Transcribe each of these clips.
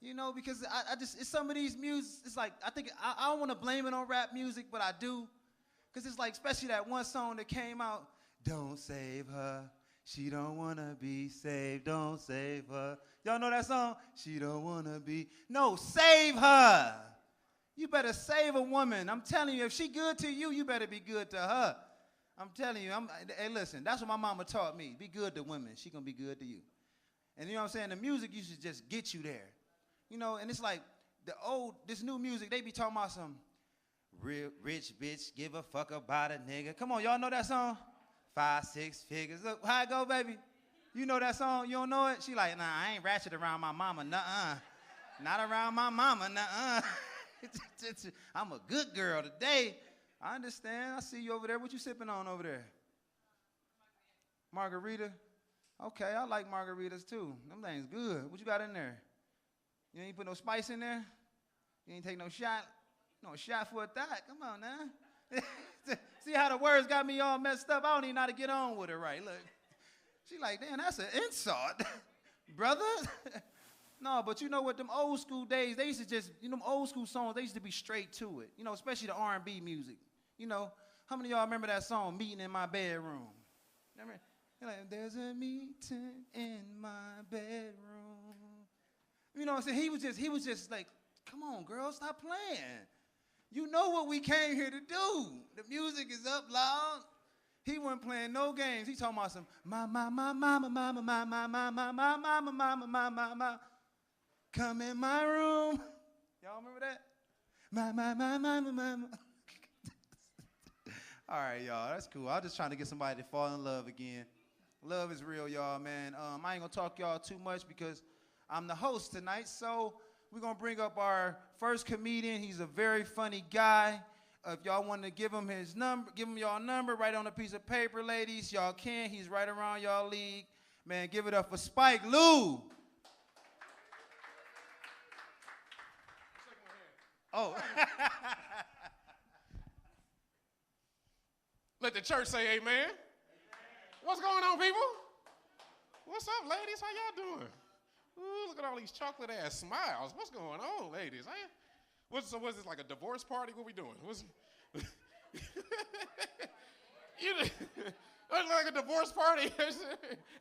You know, because I just, it's some of these music, it's like, I think, I don't want to blame it on rap music, but I do. Because it's like, especially that one song that came out, don't save her, she don't want to be saved, don't save her. Y'all know that song? She don't want to be, no, save her. You better save a woman. I'm telling you, if she good to you, you better be good to her. I'm telling you, hey, listen, that's what my mama taught me. Be good to women, she gonna be good to you. And you know what I'm saying? The music used to just get you there. You know, and it's like this new music, they be talking about some real rich bitch, give a fuck about a nigga. Come on, y'all know that song? 5, 6 figures. Look, how it go, baby? You know that song? You don't know it? She like, nah, I ain't ratchet around my mama, nuh-uh. Not around my mama, nuh-uh. I'm a good girl today. I understand. I see you over there. What you sipping on over there? Margarita? Okay, I like margaritas too. Them things good. What you got in there? You ain't put no spice in there? You ain't take no shot? No shot for a thought. Come on now. See how the words got me all messed up? I don't even know how to get on with it right. Look. She like, damn, that's an insult. Brother. No, but you know what? Them old school days, they used to just, you know, them old school songs, they used to be straight to it. You know, especially the R&B music. You know, how many of y'all remember that song, Meeting in My Bedroom? Remember? You're like, there's a meeting in my bedroom. You know what I'm saying? He was just like, come on, girl, stop playing. You know what we came here to do. The music is up loud. He wasn't playing no games. He talking about some mama. Come in my room. Y'all remember that? Mama. All right, y'all, that's cool. I'm just trying to get somebody to fall in love again. Love is real, y'all, man. I ain't gonna talk y'all too much because I'm the host tonight, so we're gonna bring up our first comedian. He's a very funny guy. If y'all want to give him his number, give him y'all number, write on a piece of paper, ladies. Y'all can. He's right around y'all league. Man, give it up for Spike Lou. Oh. Let the church say amen. Amen. What's going on, people? What's up, ladies? How y'all doing? Ooh, look at all these chocolate-ass smiles. What's going on, ladies? Was this like a divorce party? What we doing? You like a divorce party?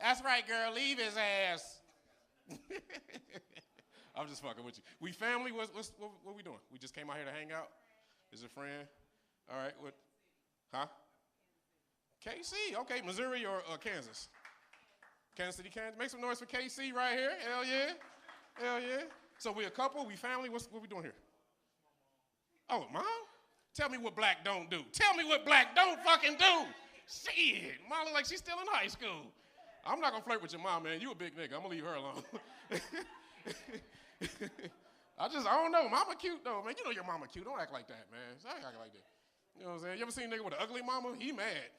That's right, girl. Leave his ass. I'm just fucking with you. We family? What we doing? We just came out here to hang out? Is a friend? All right. What? Huh? KC. Okay. Missouri or Kansas? Kansas City, Kansas. Make some noise for KC right here. Hell yeah. Hell yeah. So we a couple? We family? What we doing here? Oh, Mom? Tell me what black don't do. Tell me what black don't fucking do. Shit. Mom look like she's still in high school. I'm not going to flirt with your mom, man. You a big nigga. I'm going to leave her alone. I don't know. Mama cute, though, man. You know your mama cute. Don't act like that, man. Don't act like that. You know what I'm saying? You ever seen a nigga with an ugly mama? He mad.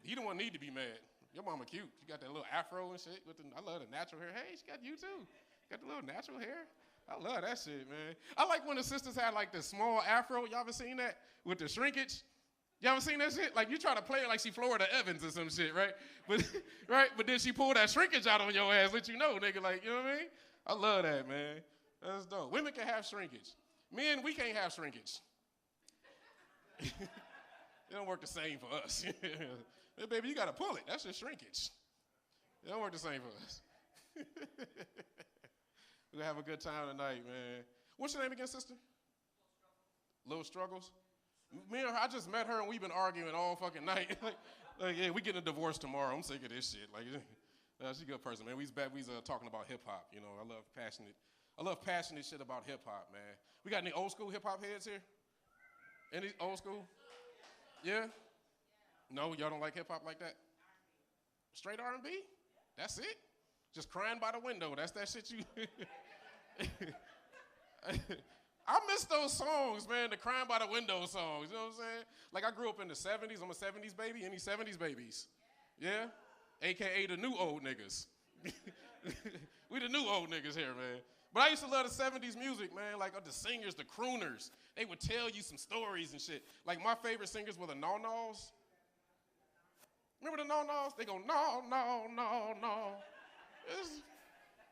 He don't want need to be mad. Your mama cute. She got that little afro and shit. I love the natural hair. Hey, she got you, too. Got the little natural hair. I love that shit, man. I like when the sisters had like the small afro. Y'all ever seen that? With the shrinkage? Y'all ever seen that shit? Like you try to play it like she Florida Evans or some shit, right? But right? But then she pulled that shrinkage out on your ass, let you know, nigga, like, you know what I mean? I love that, man. That's dope. Women can have shrinkage. Men, we can't have shrinkage. It don't work the same for us. Hey, baby, you gotta pull it. That's just shrinkage. It don't work the same for us. We're gonna have a good time tonight, man. What's your name again, sister? Little Struggles. Me and her, I just met her and we've been arguing all fucking night. like, yeah, we getting a divorce tomorrow. I'm sick of this shit. Like, she's a good person, man. We's talking about hip hop. You know, I love passionate shit about hip hop, man. We got any old school hip hop heads here? Any old school? Yeah? No, y'all don't like hip hop like that? Straight R&B? That's it? Just crying by the window. That's that shit you. I miss those songs, man, the crying by the window songs, you know what I'm saying? Like, I grew up in the 70s. I'm a 70s baby. Any 70s babies? Yeah? AKA the new old niggas. We the new old niggas here, man. But I used to love the 70s music, man, like the singers, the crooners. They would tell you some stories and shit. Like, my favorite singers were the no-nos. Remember the no-nos? They go, no, no, no, no.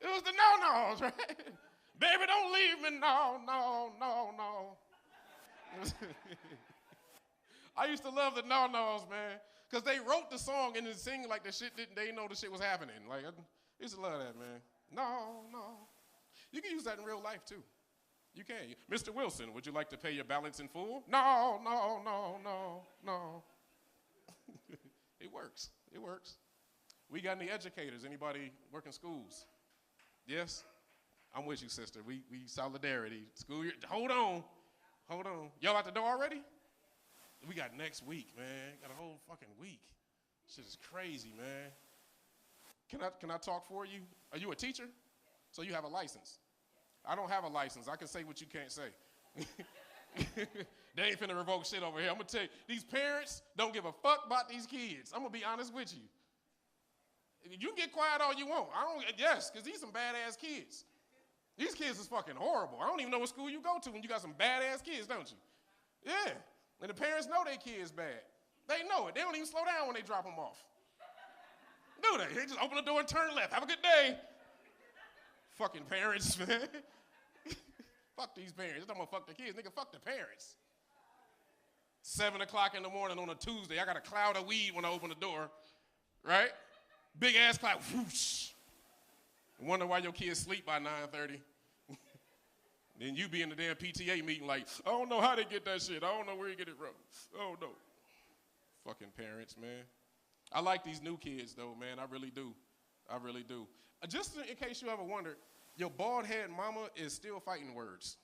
It was the no-nos, right? Baby, don't leave me, no, no, no, no. I used to love the no-nos, man, because they wrote the song and then sing like the shit didn't, they didn't know the shit was happening. Like, I used to love that, man. No, no. You can use that in real life, too. You can. Mr. Wilson, would you like to pay your balance in full? No, no, no, no, no. It works. It works. We got any educators? Anybody work in schools? Yes? I'm with you, sister. We solidarity. School year. Hold on. Hold on. Y'all out the door already? We got next week, man. Got a whole fucking week. Shit is crazy, man. Can I talk for you? Are you a teacher? So you have a license. I don't have a license. I can say what you can't say. They ain't finna revoke shit over here. I'm gonna tell you, these parents don't give a fuck about these kids. I'm gonna be honest with you. You can get quiet all you want. Yes, because these some badass kids. These kids is fucking horrible. I don't even know what school you go to when you got some badass kids, don't you? Yeah. And the parents know their kids bad. They know it. They don't even slow down when they drop them off. Do they? They just open the door and turn left. Have a good day. Fucking parents, man. Fuck these parents. They're talking about fuck the kids. Nigga, fuck the parents. 7 o'clock in the morning on a Tuesday. I got a cloud of weed when I open the door. Right? Big ass cloud. Whoosh. Wonder why your kids sleep by 9:30. Then you be in the damn PTA meeting like, I don't know how they get that shit. I don't know where you get it from. I don't know. Fucking parents, man. I like these new kids, though, man. I really do. I really do. Just in case you ever wondered, your bald-head mama is still fighting words.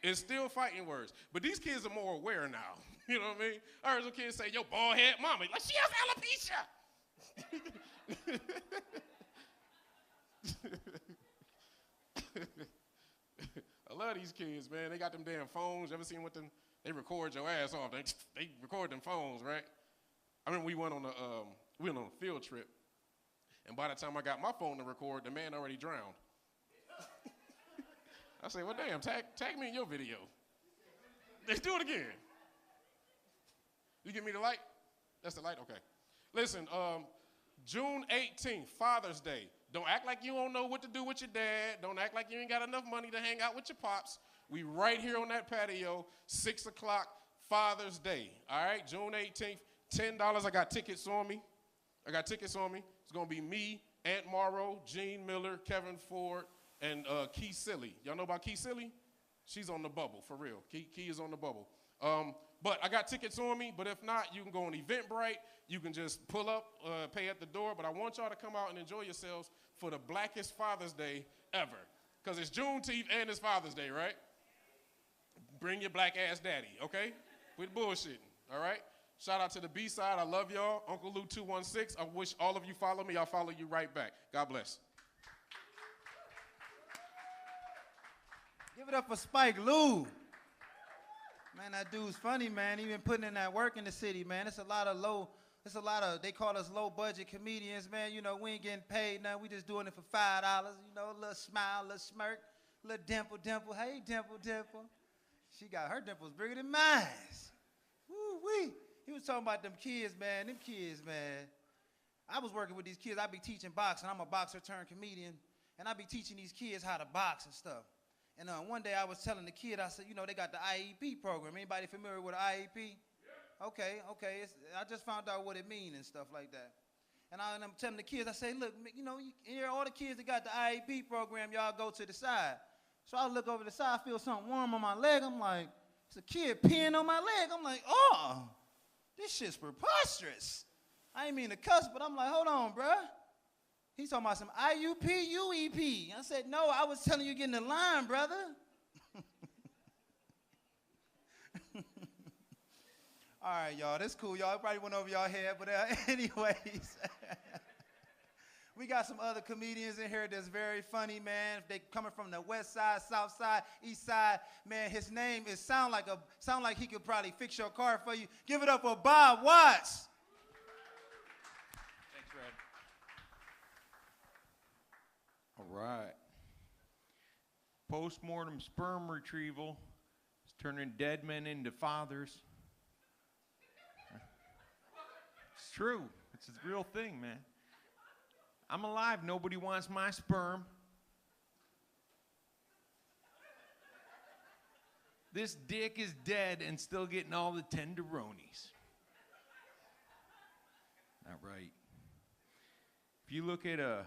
It's still fighting words. But these kids are more aware now. You know what I mean? I heard some kids say, yo, bald-head mama. Like, she has alopecia. I love these kids, man. They got them damn phones. You ever seen what them? They record your ass off. They record them phones, right? I remember we went on a field trip, and by the time I got my phone to record, the man already drowned. I said, well, damn, tag me in your video. Let's do it again. You give me the light? That's the light? Okay. Listen, June 18th, Father's Day. Don't act like you don't know what to do with your dad. Don't act like you ain't got enough money to hang out with your pops. We right here on that patio, 6 o'clock, Father's Day. All right, June 18th, $10. I got tickets on me. It's going to be me, Aunt Morrow, Gene Miller, Kevin Ford, and Key Silly. Y'all know about Key Silly? She's on the bubble, for real. Key is on the bubble. But I got tickets on me, but if not, you can go on Eventbrite. You can just pull up, pay at the door. But I want y'all to come out and enjoy yourselves for the blackest Father's Day ever. Because it's Juneteenth and it's Father's Day, right? Bring your black ass daddy, okay? Quit bullshitting, all right? Shout out to the B-side. I love y'all. Uncle Lou 216. I wish all of you follow me. I'll follow you right back. God bless. Give it up for Spike Lou. Man, that dude's funny, man. He been putting in that work in the city, man. It's a lot of, they call us low-budget comedians, man. You know, we ain't getting paid nothing. We just doing it for $5. You know, a little smile, a little smirk, a little dimple. Hey, dimple. She got her dimples bigger than mine. Woo-wee. He was talking about them kids, man. I was working with these kids. I be teaching boxing. I'm a boxer turned comedian. And I be teaching these kids how to box and stuff. And one day I was telling the kid, I said, you know, they got the IEP program. Anybody familiar with IEP? Yeah. Okay. I just found out what it means and stuff like that. And I'm telling the kids, I say, look, you know, here all the kids that got the IEP program, y'all go to the side. So I look over the side, I feel something warm on my leg. I'm like, it's a kid peeing on my leg. I'm like, oh, this shit's preposterous. I ain't mean to cuss, but I'm like, hold on, bruh. He's talking about some IUP, UEP. I said, no, I was telling you get in the line, brother. All right, y'all, that's cool. Y'all probably went over y'all head, but anyways. We got some other comedians in here that's very funny, man. They coming from the west side, south side, east side. Man, his name is sound like he could probably fix your car for you. Give it up for Bob Watts. Thanks, Red. All right. Postmortem sperm retrieval is turning dead men into fathers. It's true. It's a real thing, man. I'm alive. Nobody wants my sperm. This dick is dead and still getting all the tenderonies. Not right. If you look at a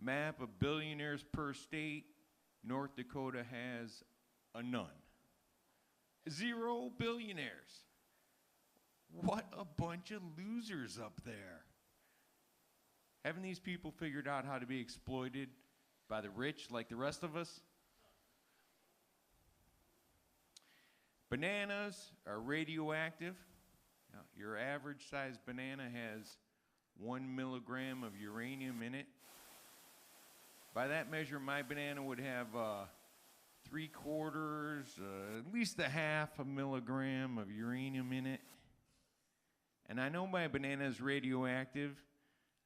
map of billionaires per state, North Dakota has a none. 0 billionaires. What a bunch of losers up there. Haven't these people figured out how to be exploited by the rich like the rest of us? Bananas are radioactive. Now, your average sized banana has 1 milligram of uranium in it. By that measure, my banana would have 3/4, at least a half a milligram of uranium in it. And I know my banana is radioactive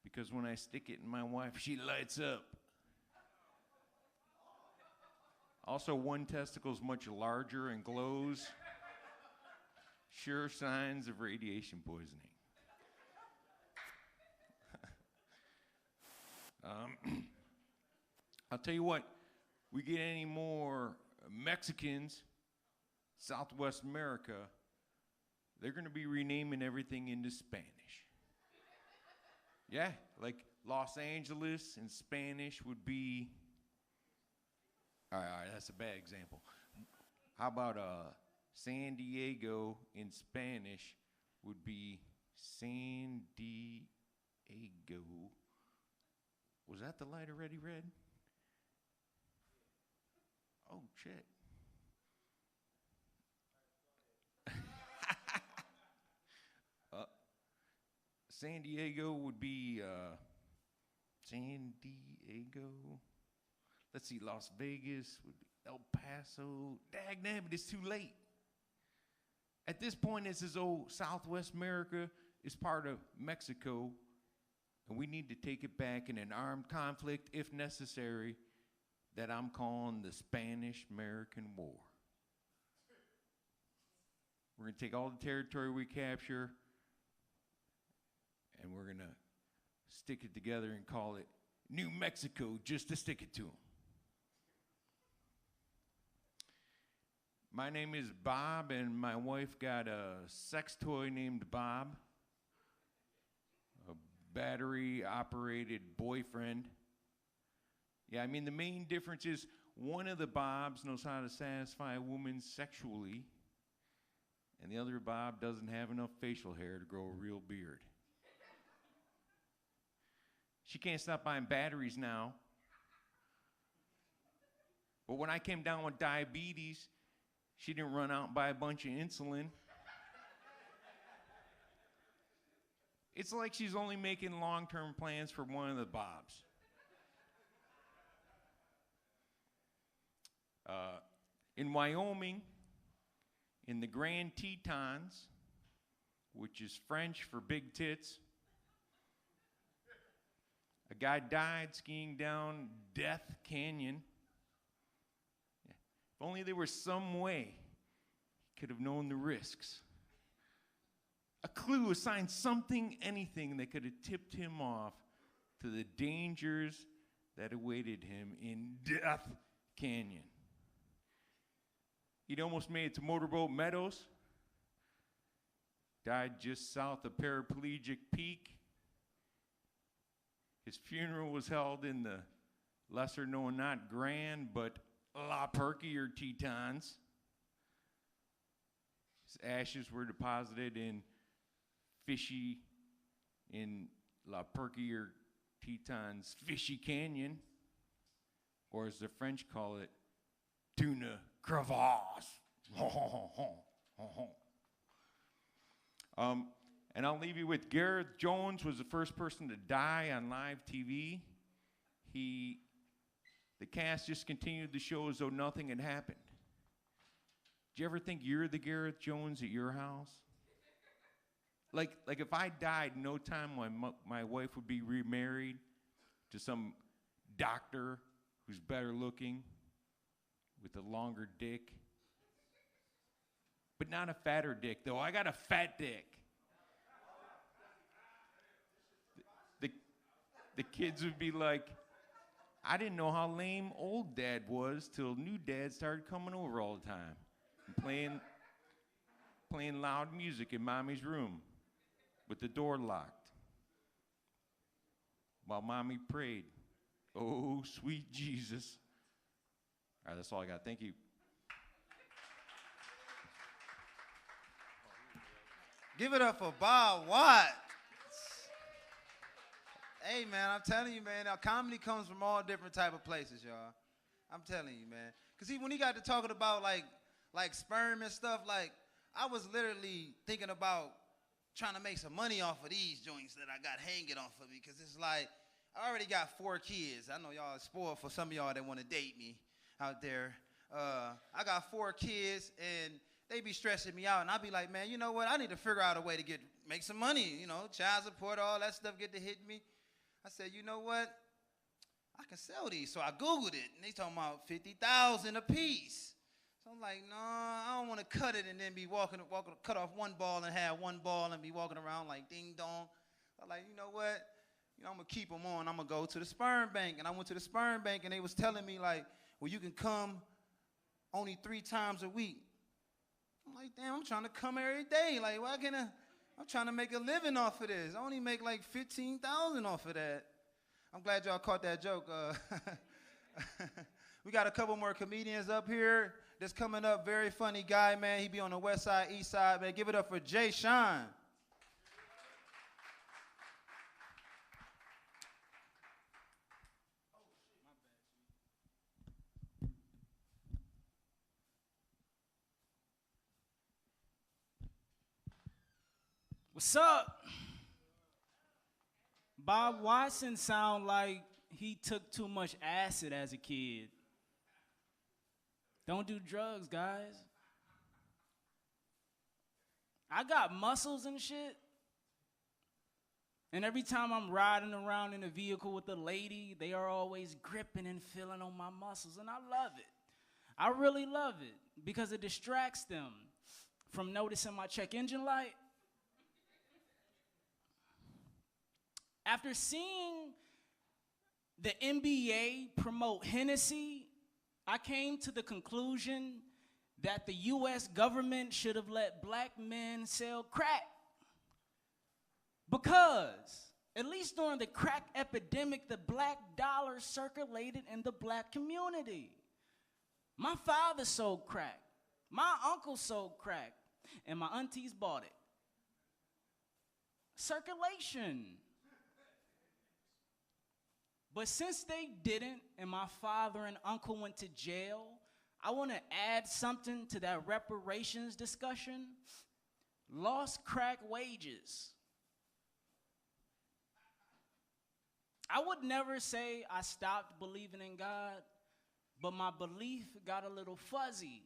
because when I stick it in my wife, she lights up. Also, one testicle is much larger and glows. Sure signs of radiation poisoning. I'll tell you what, we get any more Mexicans, Southwest America, they're going to be renaming everything into Spanish. Yeah, like Los Angeles in Spanish would be, all right, that's a bad example. How about San Diego in Spanish would be San Diego. Was that the light already red? Oh, shit. San Diego would be San Diego. Let's see, Las Vegas would be El Paso. Dagnabbit, it's too late. At this point, it's as though Southwest America is part of Mexico, and we need to take it back in an armed conflict, if necessary, that I'm calling the Spanish-American War. We're going to take all the territory we capture, and we're going to stick it together and call it New Mexico just to stick it to them. My name is Bob, and my wife got a sex toy named Bob, a battery-operated boyfriend. Yeah, I mean, the main difference is one of the Bobs knows how to satisfy a woman sexually, and the other Bob doesn't have enough facial hair to grow a real beard. She can't stop buying batteries now. But when I came down with diabetes, she didn't run out and buy a bunch of insulin. It's like she's only making long-term plans for one of the Bobs. In Wyoming, in the Grand Tetons, which is French for big tits, a guy died skiing down Death Canyon. Yeah. If only there was some way he could have known the risks. A clue, a sign, something, anything that could have tipped him off to the dangers that awaited him in Death Canyon. He'd almost made it to Motorboat Meadows. Died just south of Paraplegic Peak. His funeral was held in the lesser known, not grand, but La Perky or Tetons. His ashes were deposited in La Perky or Tetons Fishy Canyon, or as the French call it, Tuna Crevasse. And I'll leave you with Gareth Jones was the first person to die on live TV. The cast just continued the show as though nothing had happened. Do you ever think you're the Gareth Jones at your house? Like if I died, no time my wife would be remarried to some doctor who's better looking with a longer dick. But not a fatter dick, though. I got a fat dick. The kids would be like, I didn't know how lame old dad was till new dad started coming over all the time. and playing loud music in Mommy's room with the door locked while Mommy prayed, "Oh, sweet Jesus." All right, that's all I got. Thank you. Give it up for Bob Watts. Hey, man, I'm telling you, man, now comedy comes from all different type of places, y'all. I'm telling you, man. Because when he got to talking about, like sperm and stuff, like, I was literally thinking about trying to make some money off of these joints that I got hanging off of me. Because it's like, I already got 4 kids. I know y'all are spoiled for some of y'all that want to date me out there. I got 4 kids, and they be stressing me out, and I be like, man, you know what? I need to figure out a way to make some money, you know, child support, all that stuff get to hit me. I said, you know what? I can sell these. So I Googled it, and they talking about 50,000 a piece. So I'm like, no, I don't want to cut it and then be walking, cut off one ball and have one ball and be walking around like ding dong. I'm like, you know what? You know, I'm going to keep them on. I'm going to go to the sperm bank. And I went to the sperm bank, and they was telling me, like, well, you can come only 3 times a week. I'm like, damn, I'm trying to come every day. Like, why can't I'm trying to make a living off of this. I only make like 15,000 off of that. I'm glad y'all caught that joke. We got a couple more comedians up here that's coming up. Very funny guy, man. He be on the west side, east side, man. Give it up for Jay Sean. What's up? Bob Watson sound like he took too much acid as a kid. Don't do drugs, guys. I got muscles and shit. And every time I'm riding around in a vehicle with a lady, they are always gripping and feeling on my muscles, and I love it. I really love it because it distracts them from noticing my check engine light. After seeing the NBA promote Hennessy, I came to the conclusion that the U.S. government should have let black men sell crack. Because, at least during the crack epidemic, the black dollar circulated in the black community. My father sold crack. My uncle sold crack. And my aunties bought it. Circulation. But since they didn't, and my father and uncle went to jail, I want to add something to that reparations discussion. Lost crack wages. I would never say I stopped believing in God, but my belief got a little fuzzy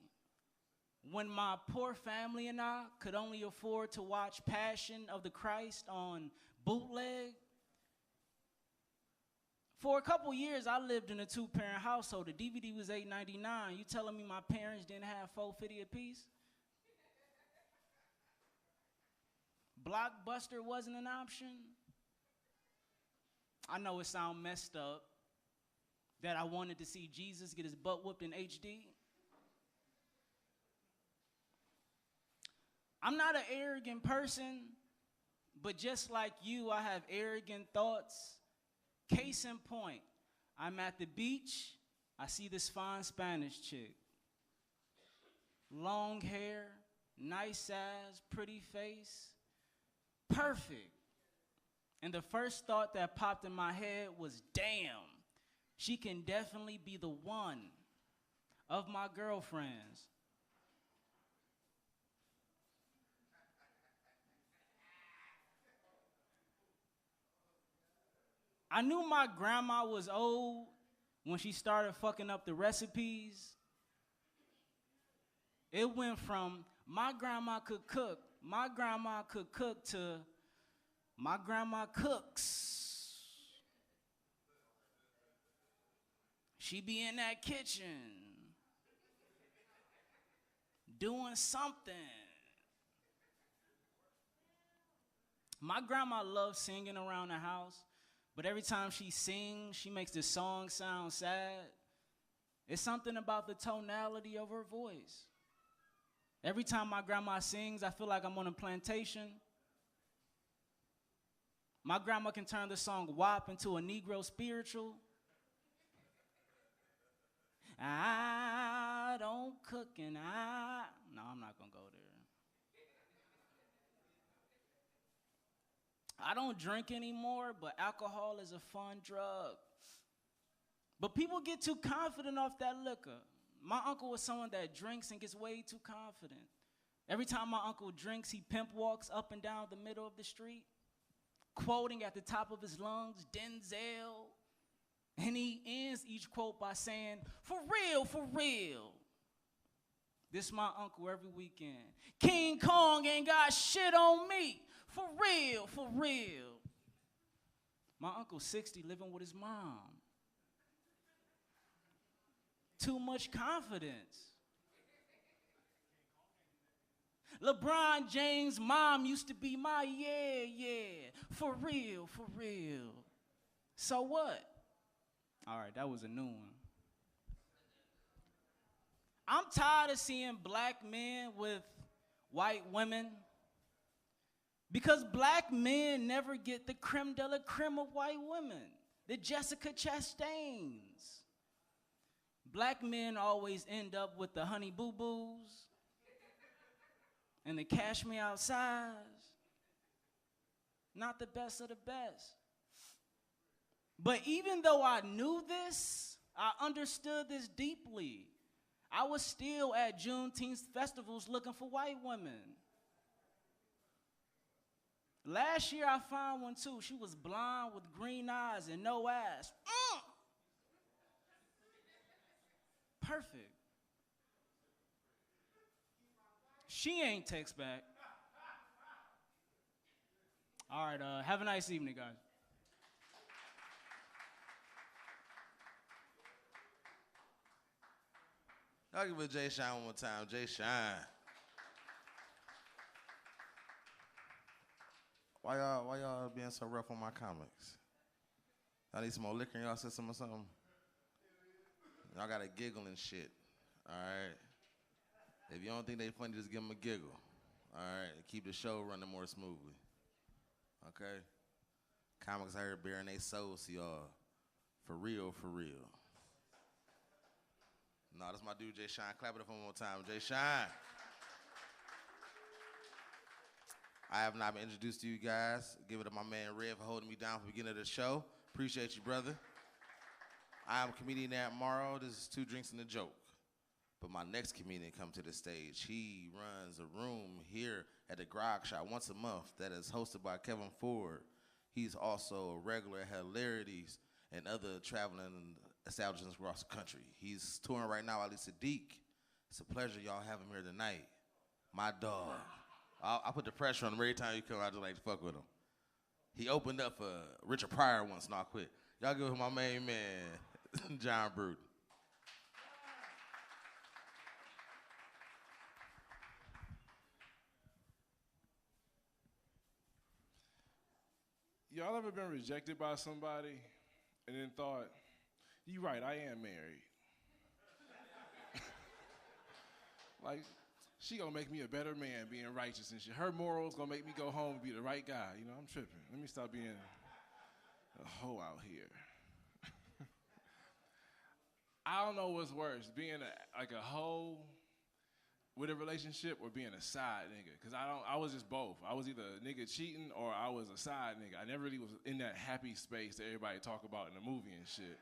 when my poor family and I could only afford to watch Passion of the Christ on bootleg. For a couple years, I lived in a 2-parent household. The DVD was $8.99. You telling me my parents didn't have $4.50 a piece? Blockbuster wasn't an option? I know it sounds messed up that I wanted to see Jesus get his butt whooped in HD. I'm not an arrogant person, but just like you, I have arrogant thoughts. Case in point, I'm at the beach, I see this fine Spanish chick. Long hair, nice ass, pretty face, perfect. And the first thought that popped in my head was, damn, she can definitely be the one of my girlfriends. I knew my grandma was old when she started fucking up the recipes. It went from my grandma could cook to my grandma cooks. She be in that kitchen doing something. My grandma loves singing around the house. But every time she sings, she makes the song sound sad. It's something about the tonality of her voice. Every time my grandma sings, I feel like I'm on a plantation. My grandma can turn the song WAP into a Negro spiritual. I don't cook and No, I'm not gonna go there. I don't drink anymore, but alcohol is a fun drug. But people get too confident off that liquor. My uncle was someone that drinks and gets way too confident. Every time my uncle drinks, he pimp walks up and down the middle of the street, quoting at the top of his lungs, Denzel. And he ends each quote by saying, for real, for real. This is my uncle every weekend. King Kong ain't got shit on me. For real, for real. My uncle's 60, living with his mom. Too much confidence. LeBron James' mom used to be my yeah. For real, for real. So what? All right, that was a new one. I'm tired of seeing black men with white women because black men never get the creme de la creme of white women, the Jessica Chastains. Black men always end up with the honey boo-boos and the cash me outsides. Not the best of the best. But even though I knew this, I understood this deeply, I was still at Juneteenth festivals looking for white women. Last year I found one too. She was blonde with green eyes and no ass. Perfect. She ain't text back. All right, have a nice evening, guys. I'll give it Jay Shine one more time. Jay Shine. Why y'all being so rough on my comics? I need some more liquor in y'all system or something? Y'all gotta giggle and shit. All right? If you don't think they funny, just give them a giggle. All right? Keep the show running more smoothly. Okay? Comics out here bearing their souls to y'all. For real, for real. No, that's my dude, Jay Shine. Clap it up one more time. Jay Shine. I have not been introduced to you guys. Give it to my man Red for holding me down for the beginning of the show. Appreciate you, brother. I am comedian Nat Morrow. This is Two Drinks and a Joke. But my next comedian come to the stage. He runs a room here at the Grog Shop once a month that is hosted by Kevin Ford. He's also a regular at Hilarities and other traveling establishments across the country. He's touring right now, Ali Sadiq. It's a pleasure y'all have him here tonight. My dog. I put the pressure on him every time you come. I just like to fuck with him. He opened up for Richard Pryor once, and I quit. Y'all give him my main man, John Bruton. Y'all ever been rejected by somebody and then thought, you right, I am married. Like, she gonna make me a better man being righteous and shit. Her morals gonna make me go home and be the right guy. You know, I'm tripping. Let me stop being a hoe out here. I don't know what's worse, being like a hoe with a relationship or being a side nigga. Cause I was just both. I was either a nigga cheating or I was a side nigga. I never really was in that happy space that everybody talk about in the movie and shit.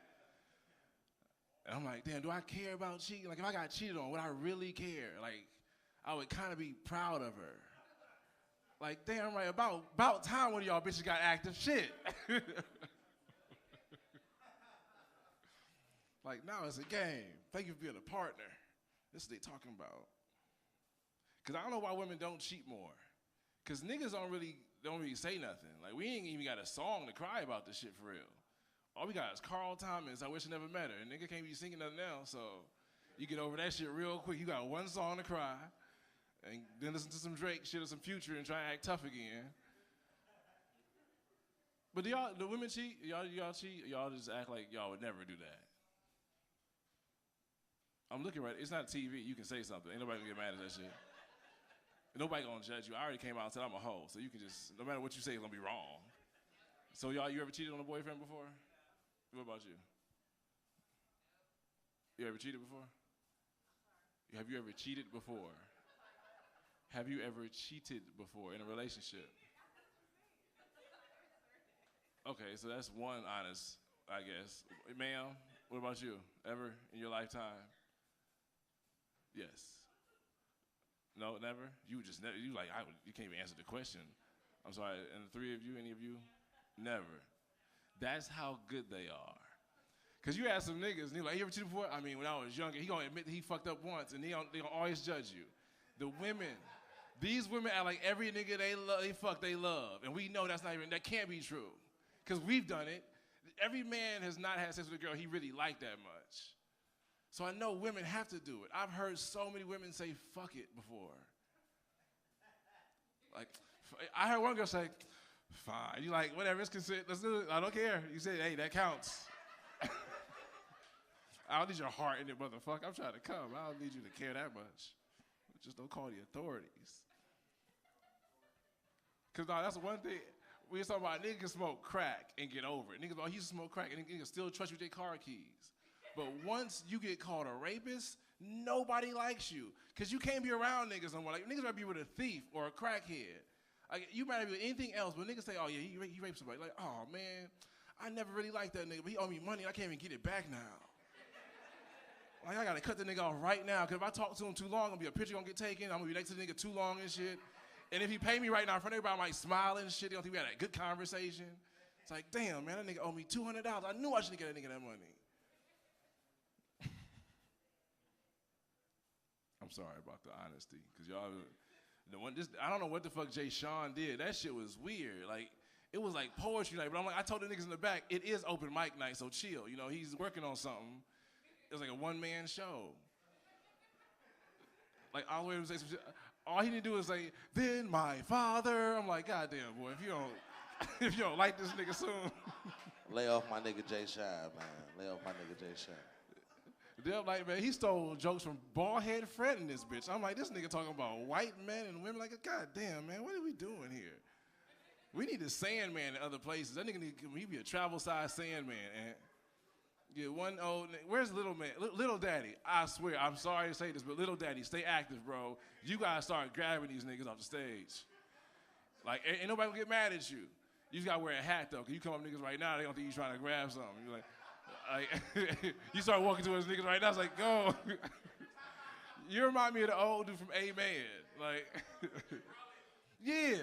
And I'm like, damn, do I care about cheating? Like, if I got cheated on, would I really care? Like, I would kind of be proud of her. Like, damn, right, about time one of y'all bitches got active shit. Like, now it's a game. Thank you for being a partner. This is what they talking about. Because I don't know why women don't cheat more. Because niggas don't really say nothing. Like, we ain't even got a song to cry about this shit for real. All we got is Carl Thomas, I Wish I Never Met Her. And nigga can't be singing nothing else, so you get over that shit real quick. You got one song to cry, and then listen to some Drake shit or some Future and try and act tough again. But the women cheat? Y'all cheat? Y'all just act like y'all would never do that? I'm looking right, it's not TV, you can say something. Ain't nobody gonna get mad at that shit. Nobody gonna judge you. I already came out and said I'm a hoe, so you can just, no matter what you say, it's gonna be wrong. So y'all, you ever cheated on a boyfriend before? What about you? You ever cheated before? Have you ever cheated before? Have you ever cheated before in a relationship? Okay, so that's one honest, I guess. Ma'am, what about you? Ever in your lifetime? Yes. No, never? You just never, you can't even answer the question. I'm sorry, and the three of you, any of you? Never. That's how good they are. Cause you ask some niggas, and they're like, you ever cheated before? I mean, when I was younger, he gonna admit that he fucked up once, and they gonna always judge you. The women, these women act like every nigga they love, and we know that can't be true. Cause we've done it. Every man has not had sex with a girl he really liked that much. So I know women have to do it. I've heard so many women say fuck it before. Like, I heard one girl say, fine. You like, whatever, it's considered, let's do it. I don't care. You say, hey, that counts. I don't need your heart in it, motherfucker. I'm trying to come. I don't need you to care that much. Just don't call the authorities. Cause no, that's one thing. We was talking about niggas can smoke crack and get over it. Niggas, he used to smoke crack and niggas still trust you with their car keys. But once you get called a rapist, nobody likes you. Cause you can't be around niggas no more. Like, niggas might be with a thief or a crackhead. Like, you might be with anything else, but niggas say, oh yeah, he raped somebody. Like, oh man, I never really liked that nigga, but he owe me money and I can't even get it back now. Like, I gotta cut the nigga off right now, cause if I talk to him too long, gonna be a picture gonna get taken, I'm gonna be next to the nigga too long and shit. And if he pay me right now in front of everybody, I might smile and shit. They don't think we had a good conversation. It's like, damn, man, that nigga owe me $200. I knew I shouldn't get that nigga that money. I'm sorry about the honesty, cause y'all, I don't know what the fuck Jay Sean did. That shit was weird. Like, it was like poetry night, but I'm like, I told the niggas in the back, it is open mic night, so chill. You know, he's working on something. It was like a one-man show. Like, all the way to say some shit. All he need to do is say, then my father. I'm like, goddamn, boy, if you don't like this nigga soon. Lay off my nigga Jay Shine, man. Lay off my nigga Jay Shine. They're like, man, he stole jokes from Baldhead Fred in this bitch. I'm like, this nigga talking about white men and women. Like, goddamn, man, what are we doing here? We need a Sandman in other places. That nigga he be a travel-sized Sandman. And yeah, one old, where's Little Man? Little Daddy, I swear, I'm sorry to say this, but Little Daddy, stay active, bro. You gotta start grabbing these niggas off the stage. Like, ain't nobody gonna get mad at you. You just gotta wear a hat, though, because you come up niggas right now, they don't think you trying to grab something. You're like you start walking towards niggas right now, it's like, go. You remind me of the old dude from Amen. Like, yeah.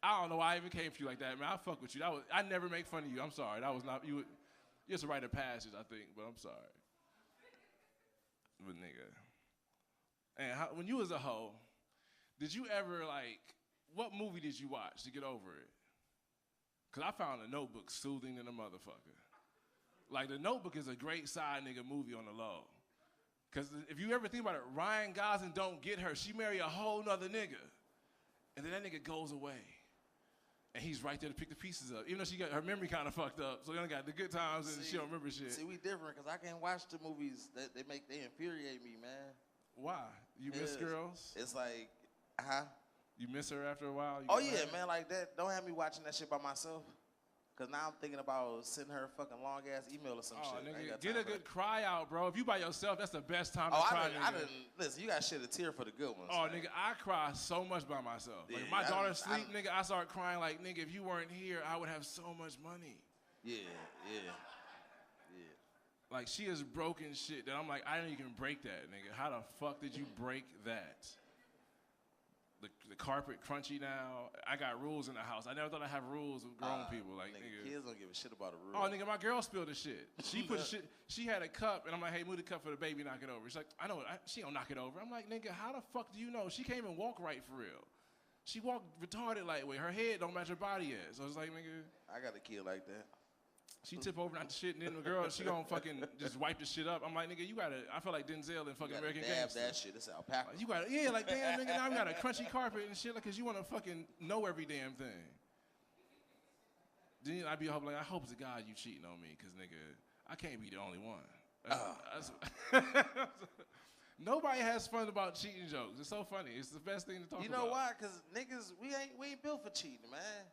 I don't know why I even came for you like that, man. I fuck with you. I never make fun of you. I'm sorry. That was not you. It's a rite of passage, I think, but I'm sorry. But nigga, and when you was a hoe, did you ever what movie did you watch to get over it? Cause I found The Notebook soothing than a motherfucker. Like, The Notebook is a great side nigga movie on the low. Cause if you ever think about it, Ryan Gosling don't get her. She marry a whole nother nigga, and then that nigga goes away. And he's right there to pick the pieces up. Even though she got her memory kind of fucked up, so they only got the good times and she don't remember shit. See, we different, because I can't watch the movies that they infuriate me, man. Why? You miss girls? It's like, huh? You miss her after a while? Oh, yeah, man, like that. Don't have me watching that shit by myself. Because now I'm thinking about sending her a fucking long-ass email or some shit. Nigga, get a good cry out, bro. If you by yourself, that's the best time to cry, nigga. Listen, you got to shed a tear for the good ones. Oh, man. nigga, I cry so much by myself. Like, if my daughter sleep, nigga, I start crying like, nigga, if you weren't here, I would have so much money. Yeah. Like, she is broken shit that I'm like, I didn't even break that, nigga. How the fuck did you break that? The carpet crunchy now. I got rules in the house. I never thought I'd have rules with grown people. Like, nigga. Kids don't give a shit about a rule. Oh, nigga, my girl spilled the shit. She put shit. She had a cup, and I'm like, hey, move the cup for the baby, knock it over. She's like, I know, she don't knock it over. I'm like, nigga, how the fuck do you know? She can't even walk right for real. She walked retarded lightweight. Her head don't match her body yet. So it's like, nigga. I got a kid like that. She tip over, not the shit, and then the girl, she gonna fucking just wipe the shit up. I'm like, nigga, you gotta, I feel like Denzel in fucking American Gangster. That shit, it's alpaca. You gotta, yeah, like, damn, nigga, now we got a crunchy carpet and shit, like, cause you wanna fucking know every damn thing. Then I'd be like, I hope to God you cheating on me, cause nigga, I can't be the only one. Nobody has fun about cheating jokes. It's so funny. It's the best thing to talk about. You know why? Because niggas, we ain't built for cheating, man.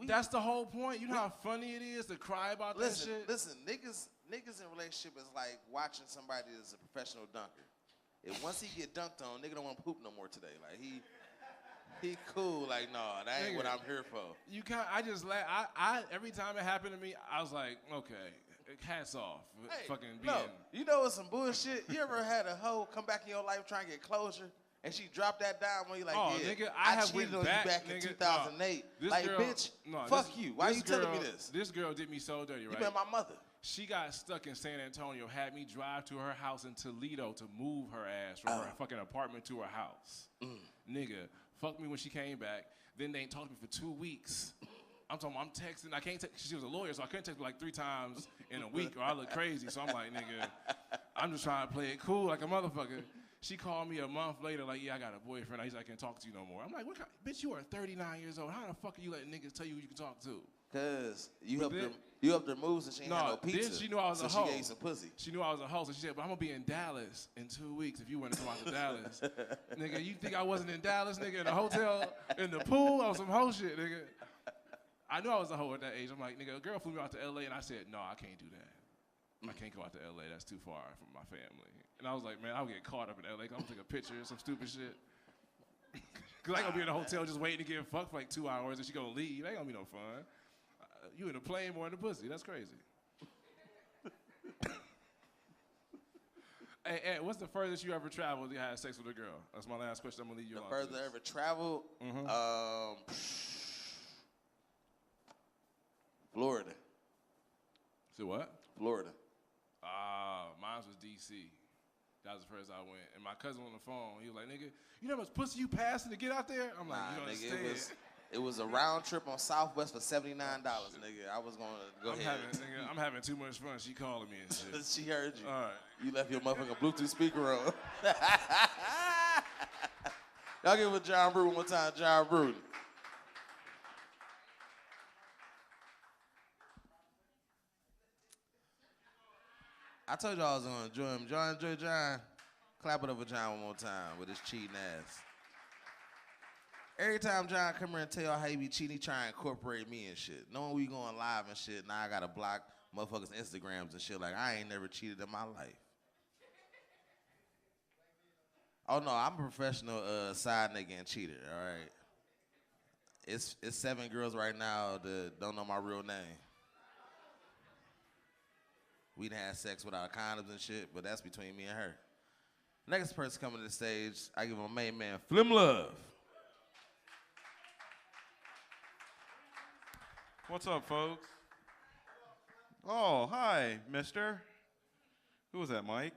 That's the whole point. You know how funny it is to cry about that shit? Listen, niggas in relationship is like watching somebody that's a professional dunker. If once he get dunked on, nigga don't want to poop no more today. Like he cool. Like, no, that ain't what I'm here for. You can't. I just I every time it happened to me, I was like, okay, hats off. Hey, fucking no, being. you know what's some bullshit? You ever had a hoe come back in your life trying to get closure? And she dropped that down when you like, oh, yeah, nigga, I have cheated went on you back nigga, in 2008. Like, girl, bitch, fuck you. Why you telling me this? This girl did me so dirty, right? You been my mother. She got stuck in San Antonio, had me drive to her house in Toledo to move her ass from her fucking apartment to her house. Nigga, fuck me when she came back. Then they ain't talked to me for 2 weeks. I'm texting. I can't text. She was a lawyer, so I couldn't text her like 3 times in a week or I look crazy. So I'm like, nigga, I'm just trying to play it cool like a motherfucker. She called me a month later, like, yeah, I got a boyfriend. I can't talk to you no more. I'm like, what kind, bitch, you are 39 years old. How the fuck are you letting niggas tell you who you can talk to? Cause you helped her move so she ain't had no pizza. Then she knew I was so a hoe. she gave you some pussy. She knew I was a hoe, so she said, but I'm gonna be in Dallas in 2 weeks if you want to come out to Dallas. Nigga, you think I wasn't in Dallas, nigga, in the hotel, in the pool, on some hoe shit, nigga. I knew I was a hoe at that age. I'm like, nigga, a girl flew me out to LA and I said, no, I can't do that. I can't go out to LA, that's too far from my family. And I was like, man, I'll get caught up in LA. I'm gonna take a picture of some stupid shit. Cause I ain't gonna be in a hotel just waiting to get fucked for like 2 hours and she gonna leave. That ain't gonna be no fun. You in the plane more than the pussy. That's crazy. Hey, what's the furthest you ever traveled? You had sex with a girl. That's my last question. I'm gonna leave you The on. furthest I ever traveled, Florida. So what? Florida. Mine was D.C. That was the first I went. And my cousin on the phone, he was like, nigga, you know how much pussy you passing to get out there? I'm like, you don't understand. It was a round trip on Southwest for $79, nigga. I was gonna go ahead. I'm having too much fun. She calling me and shit. She heard you. All right. You left your motherfucking Bluetooth speaker on. Y'all give it with John Bruton one more time. John Bruton. I told y'all I was gonna enjoy him. Enjoy John. Clap it up for John one more time with his cheating ass. Every time John come here and tell y'all how he be cheating, he try to incorporate me and shit. Knowing we going live and shit, now I gotta block motherfuckers' Instagrams and shit. Like, I ain't never cheated in my life. Oh no, I'm a professional side nigga and cheater, all right? It's 7 girls right now that don't know my real name. We done had sex without condoms and shit, but that's between me and her. Next person coming to the stage, I give my main man, Flim Love. What's up, folks? Oh, hi, mister. Who was that, Mike?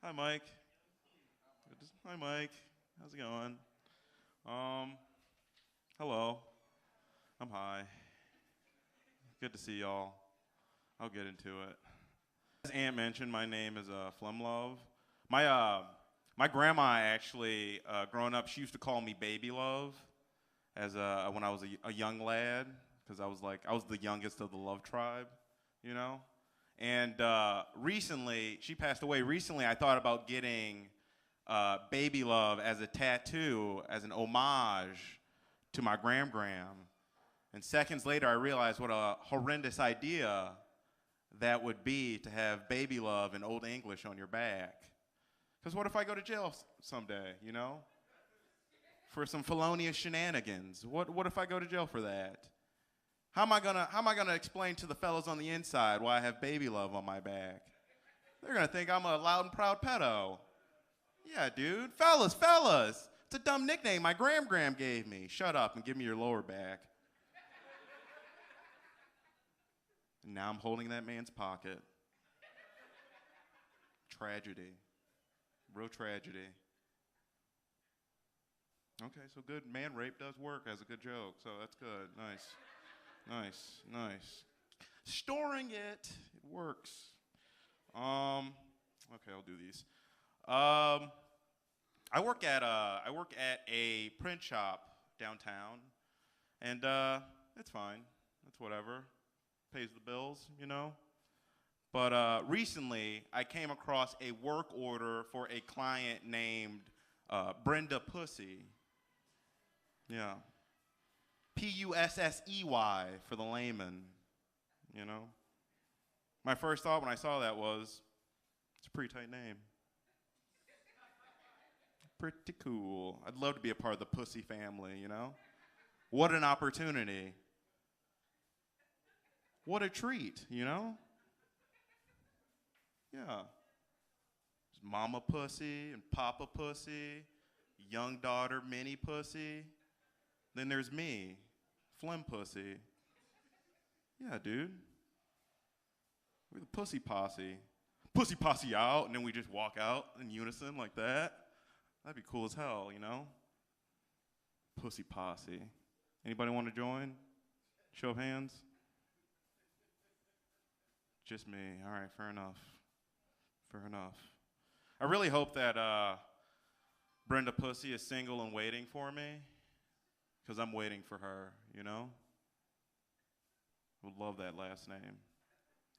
Hi, Mike. Hi, Mike. How's it going? Hello. I'm high. Good to see y'all. I'll get into it. As Aunt mentioned, my name is Flim Love. My grandma actually, growing up, she used to call me Baby Love as when I was a young lad, because I was the youngest of the Love tribe, you know? And recently, she passed away. Recently, I thought about getting Baby Love as a tattoo, as an homage to my gram. And seconds later, I realized what a horrendous idea that would be to have Baby Love in Old English on your back. Because what if I go to jail someday, you know? For some felonious shenanigans. What if I go to jail for that? How am I gonna explain to the fellas on the inside why I have Baby Love on my back? They're gonna think I'm a loud and proud pedo. Yeah, dude. Fellas. It's a dumb nickname my gram gave me. Shut up and give me your lower back. And now I'm holding that man's pocket. Tragedy. Real tragedy. Okay, so good. Man rape does work as a good joke, so that's good. Nice. Storing it works. Okay, I'll do these. I work at a print shop downtown, and it's fine. It's whatever. Pays the bills, you know. But recently, I came across a work order for a client named Brenda Pussy. Yeah. Pussey for the layman, you know? My first thought when I saw that was, it's a pretty tight name. Pretty cool. I'd love to be a part of the Pussy family, you know? What an opportunity. What a treat, you know? Yeah. There's Mama Pussy and Papa Pussy, young daughter Mini Pussy. Then there's me, Phlegm Pussy. Yeah, dude. We're the Pussy Posse. Pussy Posse out, and then we just walk out in unison like that. That'd be cool as hell, you know? Pussy Posse. Anybody want to join? Show of hands? Just me. All right, fair enough. Fair enough. I really hope that Brenda Pussy is single and waiting for me, because I'm waiting for her, you know? I would love that last name.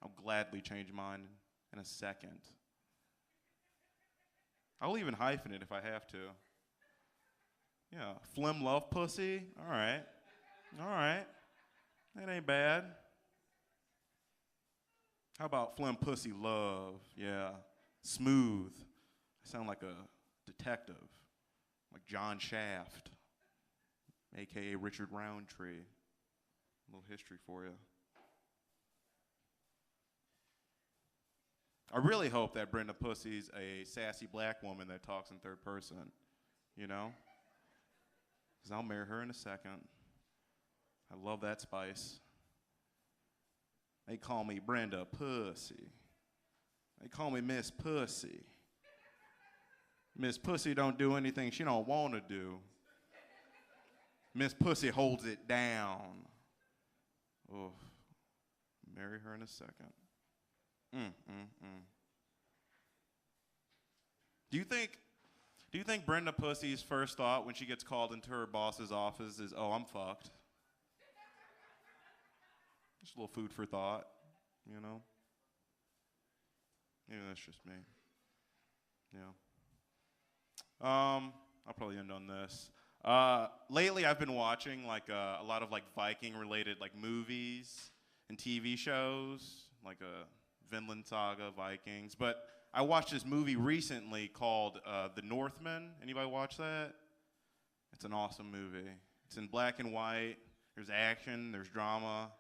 I'll gladly change mine in a second. I'll even hyphen it if I have to. Yeah, Phlegm Love Pussy. All right. All right. That ain't bad. How about Phlegm Pussy Love? Yeah. Smooth. I sound like a detective. Like John Shaft, a.k.a. Richard Roundtree. A little history for you. I really hope that Brenda Pussy's a sassy black woman that talks in third person, you know? Because I'll marry her in a second. I love that spice. They call me Brenda Pussy. They call me Miss Pussy. Miss Pussy don't do anything she don't want to do. Miss Pussy holds it down. Oh, marry her in a second. Do you think Brenda Pussy's first thought when she gets called into her boss's office is, oh, I'm fucked? Just a little food for thought, you know? Maybe that's just me. Yeah. I'll probably end on this. Lately, I've been watching like a lot of like Viking-related like movies and TV shows, like Vinland Saga, Vikings. But I watched this movie recently called The Northman. Anybody watch that? It's an awesome movie. It's in black and white. There's action. There's drama.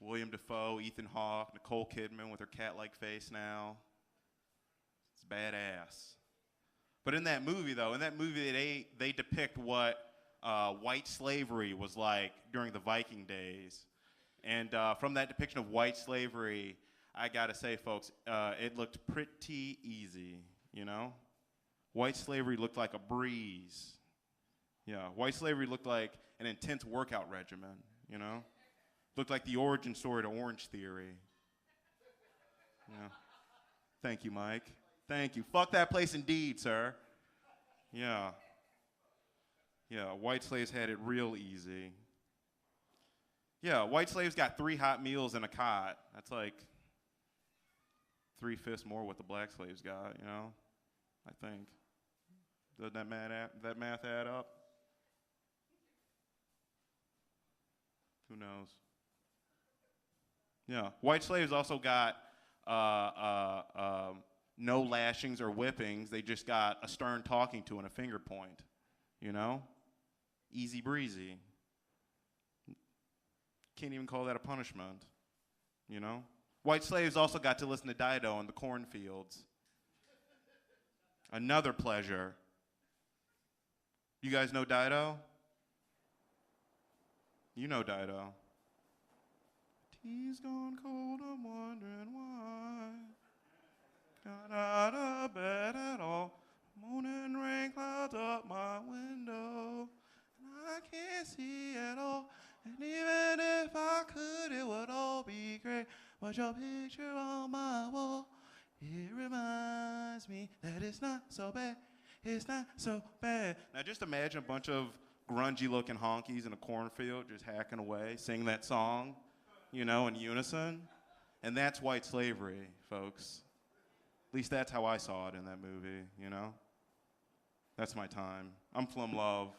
William Dafoe, Ethan Hawke, Nicole Kidman with her cat-like face now. It's badass. But in that movie, though, they depict what white slavery was like during the Viking days. And from that depiction of white slavery, I gotta say, folks, it looked pretty easy, you know? White slavery looked like a breeze. Yeah, white slavery looked like an intense workout regimen, you know? Looked like the origin story to Orange Theory. Yeah. Thank you, Mike. Thank you. Fuck that place indeed, sir. Yeah. Yeah, white slaves had it real easy. Yeah, white slaves got 3 hot meals and a cot. That's like 3/5 more what the black slaves got, you know? I think. Doesn't that math add up? Who knows? Yeah, white slaves also got no lashings or whippings. They just got a stern talking to and a finger point, you know? Easy breezy. Can't even call that a punishment, you know? White slaves also got to listen to Dido in the cornfields. Another pleasure. You guys know Dido? You know Dido. Tea's gone cold, I'm wondering why. Got out of bed at all. Morning rain clouds up my window. And I can't see at all. And even if I could, it would all be great. But your picture on my wall, it reminds me that it's not so bad. It's not so bad. Now just imagine a bunch of grungy looking honkies in a cornfield just hacking away, sing that song, you know, in unison. And that's white slavery, folks. At least that's how I saw it in that movie, you know? That's my time. I'm Flum Love.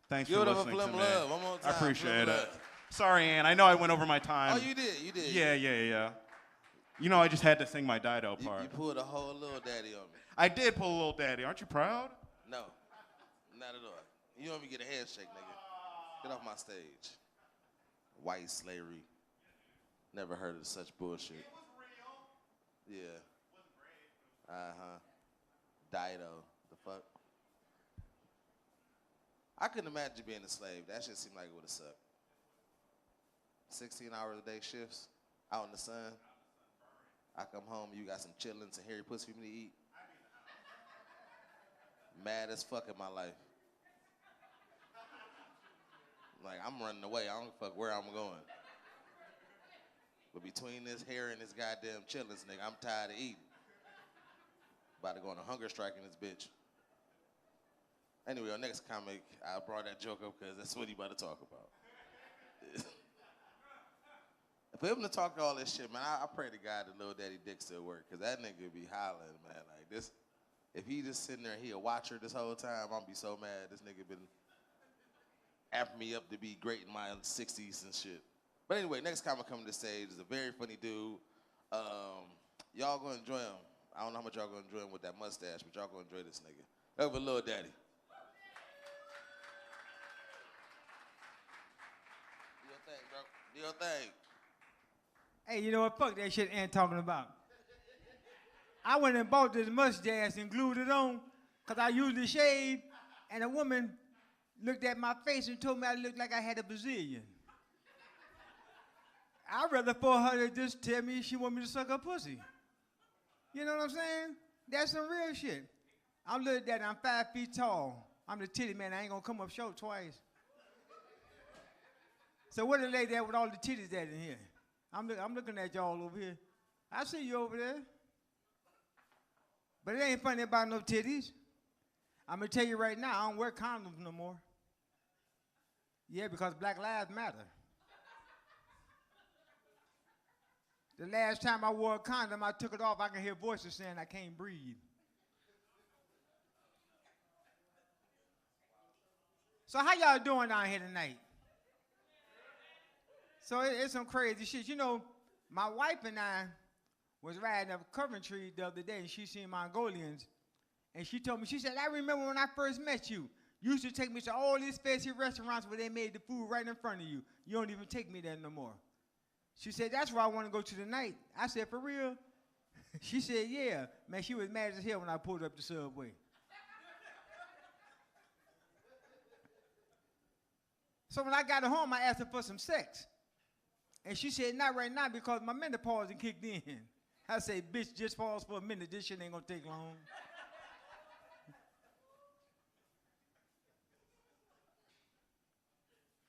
Thanks for listening to me. Love. One more time. I appreciate Flum it. Love. Sorry, Ann. I know I went over my time. Oh, you did. Yeah. You know, I just had to sing my Dido part. You pulled a whole little daddy on me. I did pull a little daddy. Aren't you proud? No, not at all. You want me to get a handshake, nigga? Get off my stage. White slavery. Never heard of such bullshit. It was real. Yeah. Dido. The fuck? I couldn't imagine being a slave. That shit seemed like it would have sucked. 16 hours a day shifts, out in the sun. I come home, you got some chitlins, some hairy pussy for me to eat. Mad as fuck in my life. Like, I'm running away. I don't fuck where I'm going. But between this hair and this goddamn chitlins, nigga, I'm tired of eating. About to go on a hunger strike in this bitch. Anyway, our next comic, I brought that joke up because that's what he about to talk about. For him to talk all this shit, man, I pray to God that Lil Daddy Dick still work, because that nigga be hollering, man. Like this, if he just sitting there and he a watcher this whole time, I'm gonna be so mad. This nigga been amping me up to be great in my 60s and shit. But anyway, next comic coming to the stage is a very funny dude. Y'all gonna enjoy him. I don't know how much y'all gonna enjoy him with that mustache, but y'all gonna enjoy this nigga. Over Lil Daddy. Do your thing, bro. Do your thing. Hey, you know what? Fuck that shit Ant talking about. I went and bought this mustache and glued it on because I usually shave, and a woman looked at my face and told me I looked like I had a Brazilian. I'd rather for her to just tell me she want me to suck her pussy. You know what I'm saying? That's some real shit. I'm little daddy, I'm 5 feet tall. I'm the titty man, I ain't gonna come up short twice. So what the lady at with all the titties at in here? I'm looking at y'all over here. I see you over there. But it ain't funny about no titties. I'm gonna tell you right now, I don't wear condoms no more. Yeah, because Black Lives Matter. The last time I wore a condom, I took it off, I can hear voices saying I can't breathe. So how y'all doing down here tonight? So it's some crazy shit. You know, my wife and I was riding up Coventry the other day, and she seen Mongolians, and she told me, she said, I remember when I first met you, you used to take me to all these fancy restaurants where they made the food right in front of you. You don't even take me there no more. She said, that's where I want to go to tonight. I said, for real? She said, yeah. Man, she was mad as hell when I pulled up the subway. So when I got home, I asked her for some sex. And she said, not right now because my menopause had kicked in. I said, bitch, just pause for a minute. This shit ain't gonna take long.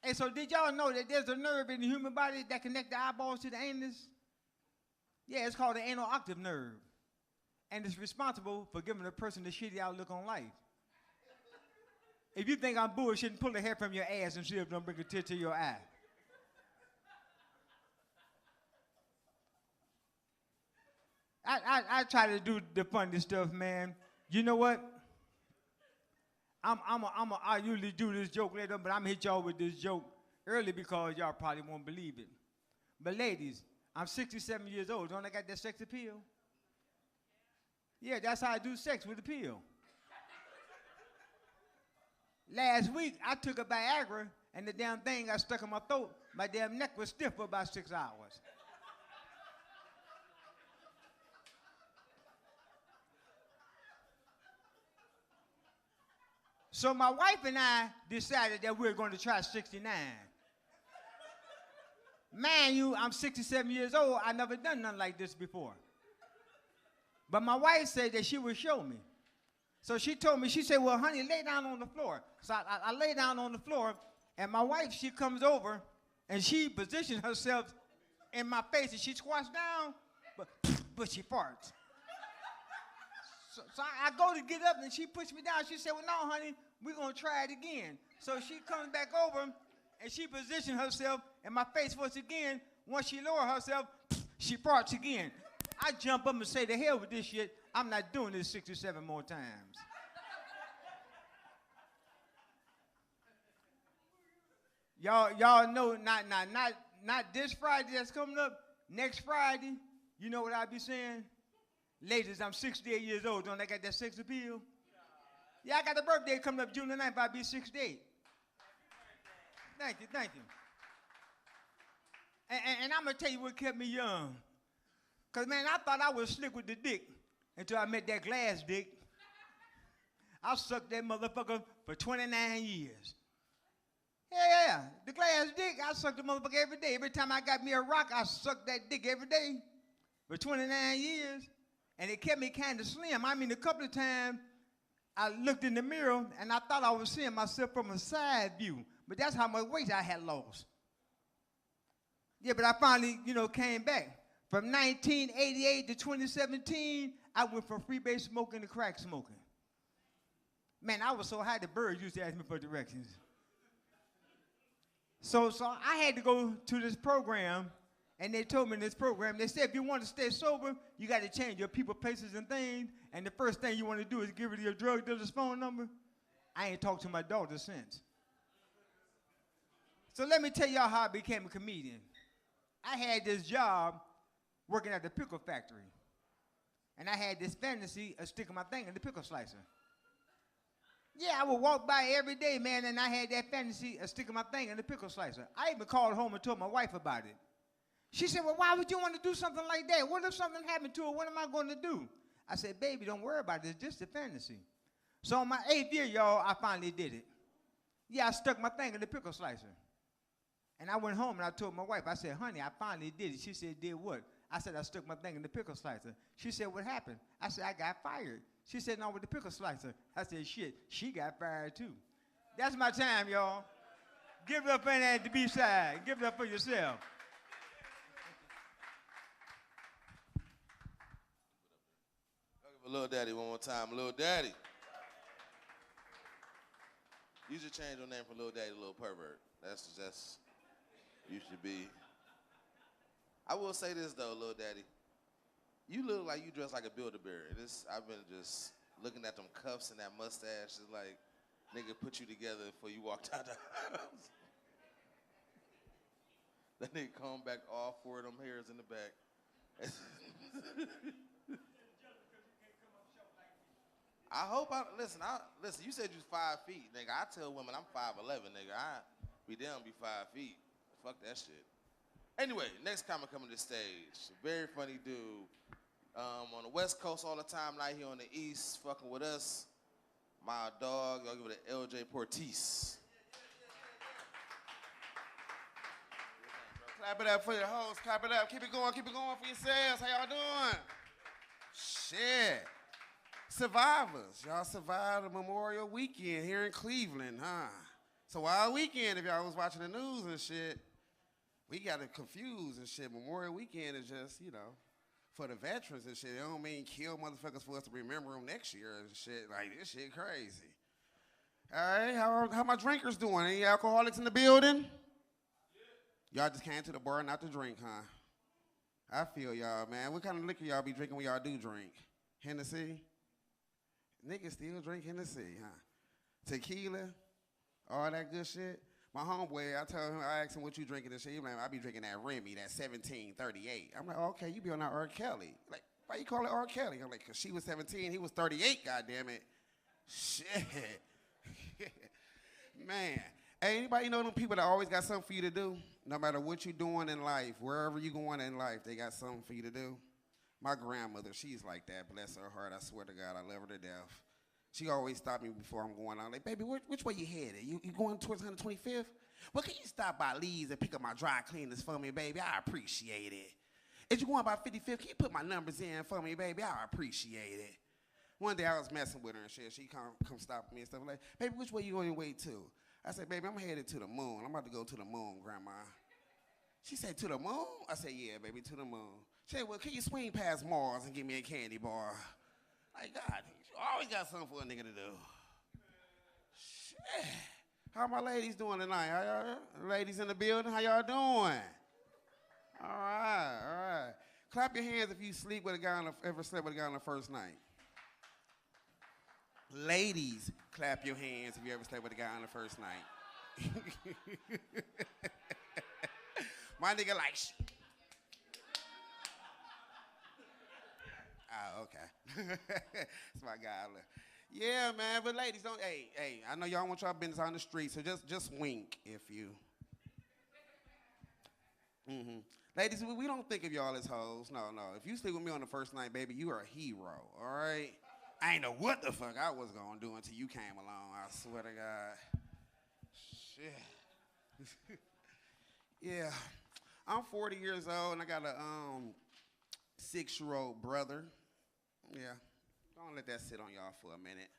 And so did y'all know that there's a nerve in the human body that connects the eyeballs to the anus? Yeah, it's called the anal octave nerve. And it's responsible for giving a person the shitty outlook on life. If you think I'm bullshitting, pull the hair from your ass and see if it don't bring a tear to your eye. I try to do the funny stuff, man. You know what? I usually do this joke later, but I'm gonna hit y'all with this joke early because y'all probably won't believe it. But ladies, I'm 67 years old. Don't I got that sex appeal? Yeah, that's how I do sex with a pill. Last week, I took a Viagra, and the damn thing got stuck in my throat. My damn neck was stiff for about 6 hours. So my wife and I decided that we were going to try 69. Man, I'm 67 years old. I never done nothing like this before. But my wife said that she would show me. So she told me, she said, well, honey, lay down on the floor. So I lay down on the floor, and my wife, she comes over, and she positions herself in my face, and she squats down, but she farts. So I go to get up, and she pushed me down. She said, well, no, honey, we're going to try it again. So she comes back over, and she positions herself in my face once again. Once she lowers herself, She farts again. I jump up and say, the hell with this shit. I'm not doing this 67 more times. Y'all know not this Friday that's coming up. Next Friday, you know what I be saying? Ladies, I'm 68 years old. Don't I got that sex appeal? Yeah, I got a birthday coming up June the 9th. I'll be 68. Thank you. And I'm going to tell you what kept me young. Because, man, I thought I was slick with the dick until I met that glass dick. I sucked that motherfucker for 29 years. Yeah. The glass dick, I sucked the motherfucker every day. Every time I got me a rock, I sucked that dick every day for 29 years. And it kept me kind of slim. I mean, a couple of times I looked in the mirror and I thought I was seeing myself from a side view. But that's how much weight I had lost. Yeah, but I finally, came back. From 1988 to 2017, I went from freebase smoking to crack smoking. Man, I was so high the birds used to ask me for directions. So I had to go to this program, and they told me in this program, they said if you want to stay sober, you got to change your people, places, and things, and the first thing you want to do is give her your drug dealer's phone number. I ain't talked to my daughter since. So let me tell y'all how I became a comedian. I had this job working at the pickle factory, and I had this fantasy of sticking my thing in the pickle slicer. Yeah, I would walk by every day, man, and I had that fantasy of sticking my thing in the pickle slicer. I even called home and told my wife about it. She said, well, why would you want to do something like that? What if something happened to her? What am I going to do? I said, baby, don't worry about it. It's just a fantasy. So in my 8th year, y'all, I finally did it. Yeah, I stuck my thing in the pickle slicer. And I went home and I told my wife, I said, honey, I finally did it. She said, did what? I said, I stuck my thing in the pickle slicer. She said, what happened? I said, I got fired. She said, no, with the pickle slicer. I said, shit, she got fired too. That's my time, y'all. Give it up in at the B-side. Give it up for yourself. I'll give Lil Daddy one more time. Lil Daddy. You should change your name from Lil Daddy to Lil Pervert. That's you should be. I will say this though, Lil Daddy. You look like you dress like a Build-A-Bear. I've been just looking at them cuffs and that mustache. It's like, nigga put you together before you walked out the house. That nigga comb back all 4 of them hairs in the back. Listen, you said you was 5 feet, nigga. I tell women I'm 5'11", nigga. I be down be 5 feet. Fuck that shit. Anyway, next comic coming to the stage. Very funny dude. On the West Coast all the time, not here on the East, fucking with us. My dog, y'all give it an LJ Portis. Clap it up for your host. Clap it up. Keep it going for yourselves. How y'all doing? Shit. Survivors. Y'all survived the Memorial Weekend here in Cleveland, huh? So Wild Weekend, if y'all was watching the news and shit, we got it confused and shit. Memorial Weekend is just, for the veterans and shit. It don't mean kill motherfuckers for us to remember them next year and shit. Like, this shit crazy. All right, how my drinkers doing? Any alcoholics in the building? Y'all just came to the bar not to drink, huh? I feel y'all, man. What kind of liquor y'all be drinking when y'all do drink? Hennessy? Niggas still drink Hennessy, huh? Tequila? All that good shit? My homeboy, I asked him what you drinking and shit. He like, I be drinking that Remy, that 1738. I'm like, okay, you be on that R. Kelly. Like, why you call it R. Kelly? I'm like, because she was 17, he was 38, goddammit. Shit. Man. Hey, anybody know them people that always got something for you to do? No matter what you're doing in life, wherever you going in life, they got something for you to do. My grandmother, she's like that. Bless her heart. I swear to God, I love her to death. She always stopped me before I'm going out. Like, baby, which way you headed? You going towards 125th? Well, can you stop by Lee's and pick up my dry cleaners for me, baby? I appreciate it. If you going by 55th, can you put my numbers in for me, baby? I appreciate it. One day I was messing with her and shit. She come stop me and stuff like, baby, which way you going your way to? I said, baby, I'm headed to the moon. I'm about to go to the moon, Grandma. She said, to the moon? I said, yeah, baby, to the moon. She said, well, can you swing past Mars and give me a candy bar? Like, God, you always got something for a nigga to do. Shit. How my ladies doing tonight? How y'all, ladies in the building, how y'all doing? All right. Clap your hands if you sleep with a guy ever slept with a guy on the first night. Ladies, clap your hands if you ever slept with a guy on the first night. My nigga like, oh, okay. That's my guy. Yeah, man, but ladies, don't, hey, I know y'all want y'all business on the street, so just wink if you. Ladies, we don't think of y'all as hoes. No. If you sleep with me on the first night, baby, you are a hero, all right? I ain't know what the fuck I was gonna do until you came along, I swear to God. Shit. Yeah, I'm 40 years old, and I got a 6-year-old brother. Yeah, don't let that sit on y'all for a minute.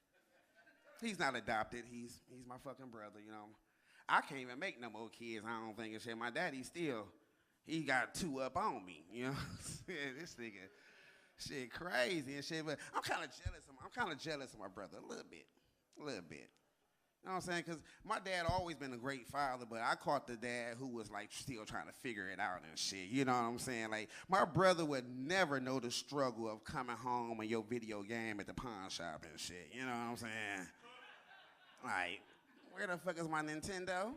He's not adopted. He's my fucking brother, you know. I can't even make no more kids, I don't think, and shit. My daddy still, he got 2 up on me, you know. This nigga, shit crazy and shit, but I'm kind of jealous of my brother, a little bit. You know what I'm saying? Because my dad always been a great father, but I caught the dad who was, like, still trying to figure it out and shit. You know what I'm saying? Like, my brother would never know the struggle of coming home and your video game at the pawn shop and shit. You know what I'm saying? Like, where the fuck is my Nintendo?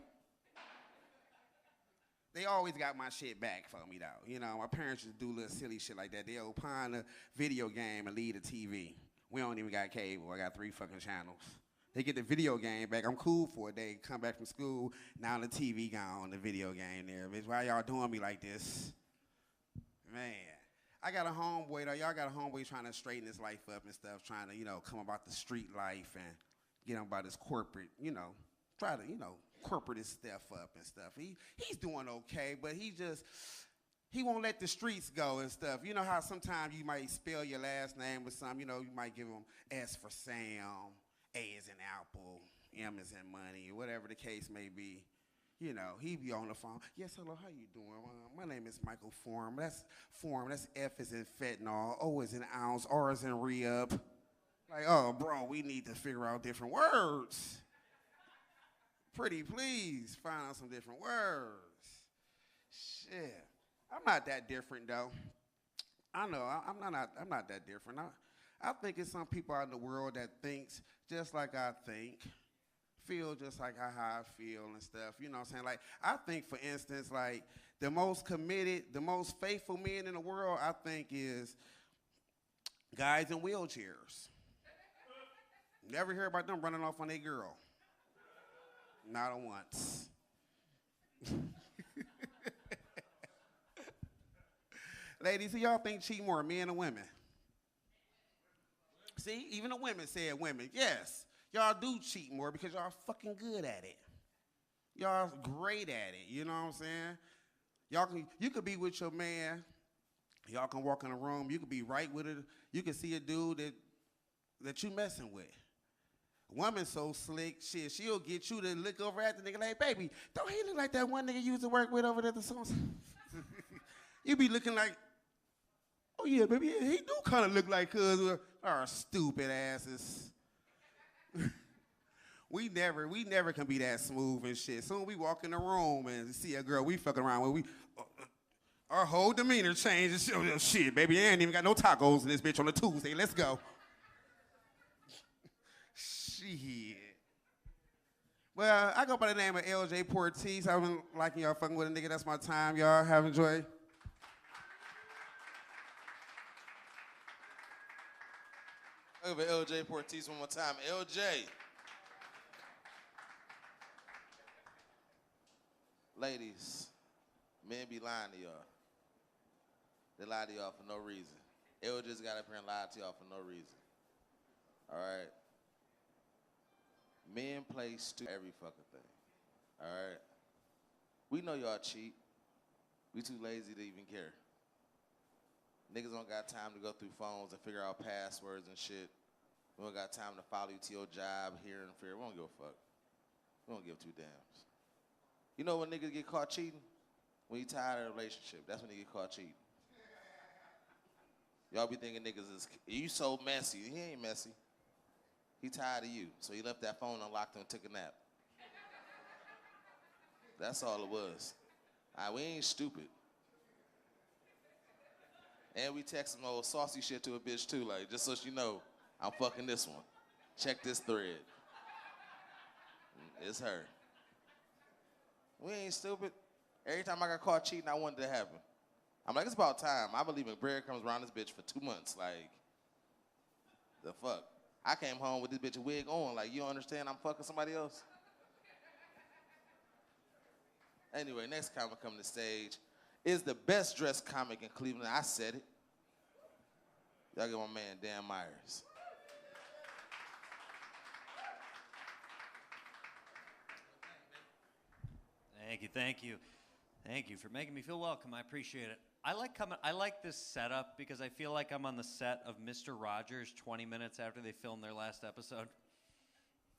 They always got my shit back for me, though. You know, my parents just do little silly shit like that. They'll pawn the video game and leave the TV. We don't even got cable. I got 3 fucking channels. They get the video game back. I'm cool for a day. Come back from school. Now the TV gone, the video game there. Bitch, why y'all doing me like this? Man. I got a homeboy, though. Y'all got a homeboy trying to straighten his life up and stuff, trying to, you know, come about the street life and get him about his corporate, you know, try to, you know, corporate his stuff up and stuff. He's doing okay, but he won't let the streets go and stuff. You know how sometimes you might spell your last name or something. You know, you might give him S for Sam, A is in apple, M is in money, whatever the case may be. You know, he be on the phone. Yes, hello, how you doing? My name is Michael Form. That's F is in fentanyl, O is in ounce, R is in re-up. Like, oh, bro, we need to figure out different words. Pretty please, find out some different words. Shit. I'm not that different, though. I know, I'm not that different. I think it's some people out in the world that thinks just like I think, feel just like how I feel and stuff. You know what I'm saying? Like, I think, for instance, like, the most committed, the most faithful men in the world, I think, is guys in wheelchairs. Never hear about them running off on their girl. Not once. Ladies, who y'all think cheat more, men or women? See, even the women said women. Yes, y'all do cheat more because y'all fucking good at it. Y'all great at it, you know what I'm saying? You could be with your man, y'all can walk in a room, you could be right with it, you can see a dude that you messing with. Woman so slick, shit, she'll get you to look over at the nigga like, baby, don't he look like that one nigga you used to work with over there at the song? You be looking like, oh yeah, baby, yeah, he do kind of look like cuz our stupid asses. we never can be that smooth and shit. Soon we walk in the room and see a girl we fucking around with, our whole demeanor changes. Oh, shit, baby, I ain't even got no tacos in this bitch on a Tuesday. Let's go. Shit. Well, I go by the name of LJ Portiz. I've been liking y'all fucking with a nigga. That's my time, y'all. Have enjoyed. Over LJ Portiz one more time. LJ. Ladies, men be lying to y'all. They lie to y'all for no reason. LJ's got up here and lied to y'all for no reason. All right? Men play stupid every fucking thing. All right? We know y'all cheat. We too lazy to even care. Niggas don't got time to go through phones and figure out passwords and shit. We don't got time to follow you to your job here and there. We don't give a fuck. We don't give 2 dams. You know when niggas get caught cheating? When you tired of a relationship. That's when they get caught cheating. Y'all be thinking niggas is, you so messy. He ain't messy. He tired of you. So he left that phone unlocked and took a nap. That's all it was. We ain't stupid. And we text some old saucy shit to a bitch too, like, just so she know, I'm fucking this one. Check this thread. It's her. We ain't stupid. Every time I got caught cheating, I wanted it to happen. I'm like, it's about time. I believe in bread comes around this bitch for 2 months. Like, the fuck? I came home with this bitch a wig on. Like, you don't understand I'm fucking somebody else? Anyway, next comic coming to stage is the best dressed comic in Cleveland. I said it. Y'all get my man, Dan Myers. Thank you. Thank you for making me feel welcome. I appreciate it. I like this setup because I feel like I'm on the set of Mr. Rogers 20 minutes after they filmed their last episode.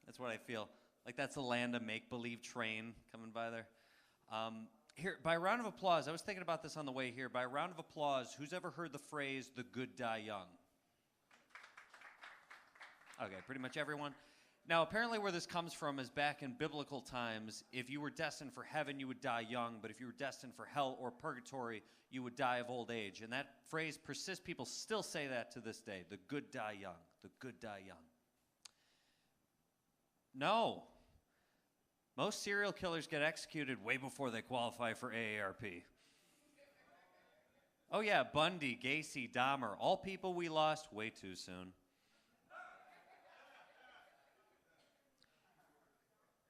That's what I feel. Like that's a Land of Make-Believe train coming by there. Here, by a round of applause, I was thinking about this on the way here. By a round of applause, who's ever heard the phrase, the good die young? Okay, pretty much everyone. Now, apparently where this comes from is back in biblical times, if you were destined for heaven, you would die young, but if you were destined for hell or purgatory, you would die of old age. And that phrase persists. People still say that to this day, the good die young, the good die young. No. Most serial killers get executed way before they qualify for AARP. Oh yeah, Bundy, Gacy, Dahmer, all people we lost way too soon.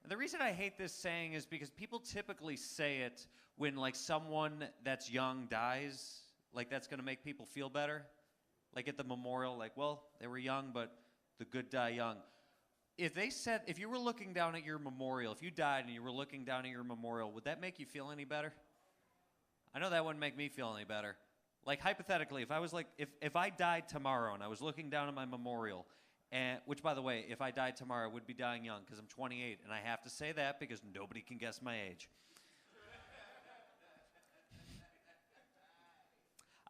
The reason I hate this saying is because people typically say it when like someone that's young dies, like that's gonna make people feel better. Like at the memorial, like, well, they were young, but the good die young. If you were looking down at your memorial, if you died and you were looking down at your memorial, would that make you feel any better? I know that wouldn't make me feel any better. Like hypothetically, if I was like, if I died tomorrow and I was looking down at my memorial, and which by the way, if I died tomorrow, I would be dying young because I'm 28, and I have to say that because nobody can guess my age.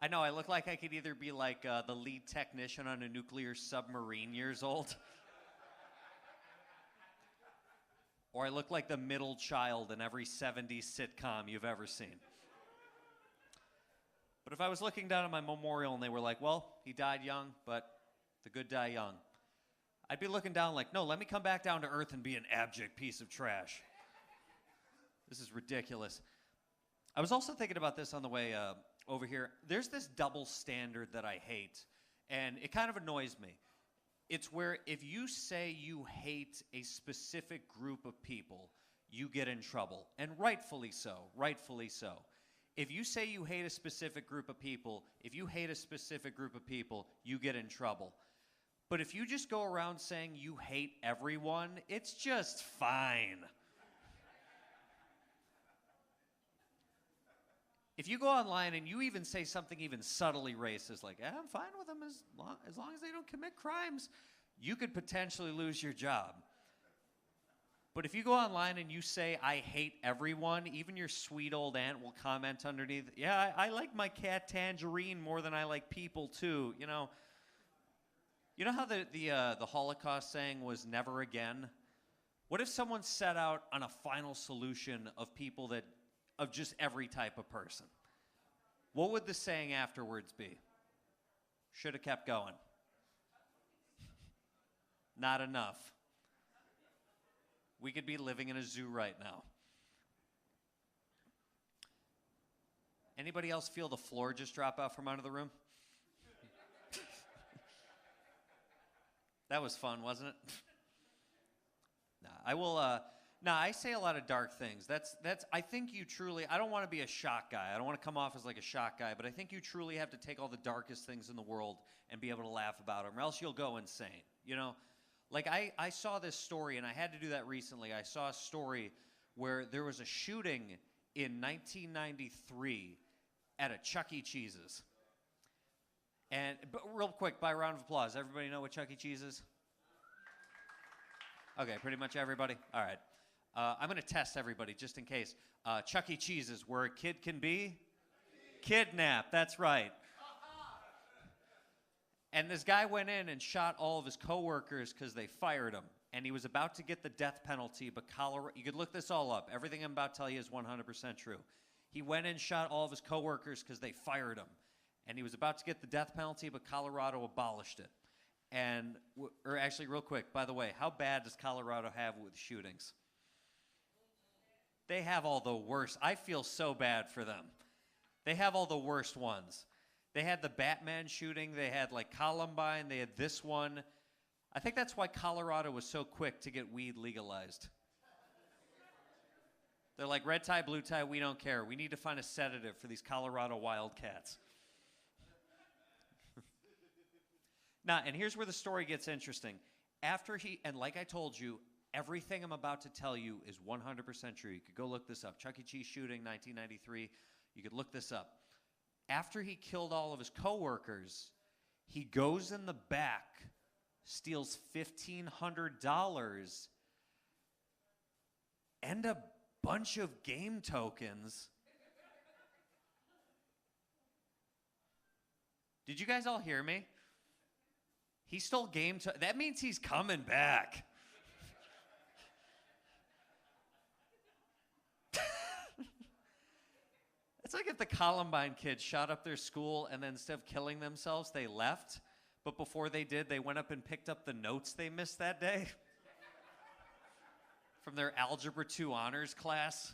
I know, I look like I could either be like the lead technician on a nuclear submarine years old, or I look like the middle child in every 70s sitcom you've ever seen. But if I was looking down at my memorial and they were like, well, he died young, but the good die young, I'd be looking down like, no, let me come back down to earth and be an abject piece of trash. This is ridiculous. I was also thinking about this on the way over here. There's this double standard that I hate, and it kind of annoys me. It's where if you say you hate a specific group of people, you get in trouble, and rightfully so, rightfully so. If you say you hate a specific group of people, you get in trouble. But if you just go around saying you hate everyone, it's just fine. If you go online and you even say something even subtly racist, like, I'm fine with them as long as they don't commit crimes, you could potentially lose your job. But if you go online and you say, I hate everyone, even your sweet old aunt will comment underneath, yeah, I like my cat Tangerine more than I like people too, you know. You know how the Holocaust saying was never again? What if someone set out on a final solution of people of just every type of person? What would the saying afterwards be? Should have kept going. Not enough. We could be living in a zoo right now. Anybody else feel the floor just drop out from under the room? That was fun, wasn't it? I say a lot of dark things. I think you truly, I don't want to be a shock guy. I don't want to come off as like a shock guy, but I think you truly have to take all the darkest things in the world and be able to laugh about them, or else you'll go insane, you know? Like I saw this story, and I had to do that recently. I saw a story where there was a shooting in 1993 at a Chuck E. Cheese's. But real quick, by a round of applause, everybody know what Chuck E. Cheese is? Okay, pretty much everybody? All right. I'm going to test everybody just in case. Chuck E. Cheese is where a kid can be kidnapped. That's right. And this guy went in and shot all of his coworkers because they fired him. And he was about to get the death penalty, but Colorado, you could look this all up. Everything I'm about to tell you is 100% true. He went in and shot all of his coworkers because they fired him. and he was about to get the death penalty, but Colorado abolished it. And, or actually, real quick, by the way, how bad does Colorado have with shootings? They have all the worst. I feel so bad for them. They have all the worst ones. They had the Batman shooting. They had like Columbine. They had this one. I think that's why Colorado was so quick to get weed legalized. They're like, red tie, blue tie, we don't care. We need to find a sedative for these Colorado wildcats. Now, and here's where the story gets interesting. After he, and like I told you, everything I'm about to tell you is 100% true. You could go look this up. Chuck E. Cheese shooting, 1993. You could look this up. After he killed all of his coworkers, he goes in the back, steals $1,500 and a bunch of game tokens. Did you guys all hear me? He stole game tokens. That means he's coming back. It's like if the Columbine kids shot up their school and then instead of killing themselves, they left. But before they did, they went up and picked up the notes they missed that day from their Algebra 2 honors class.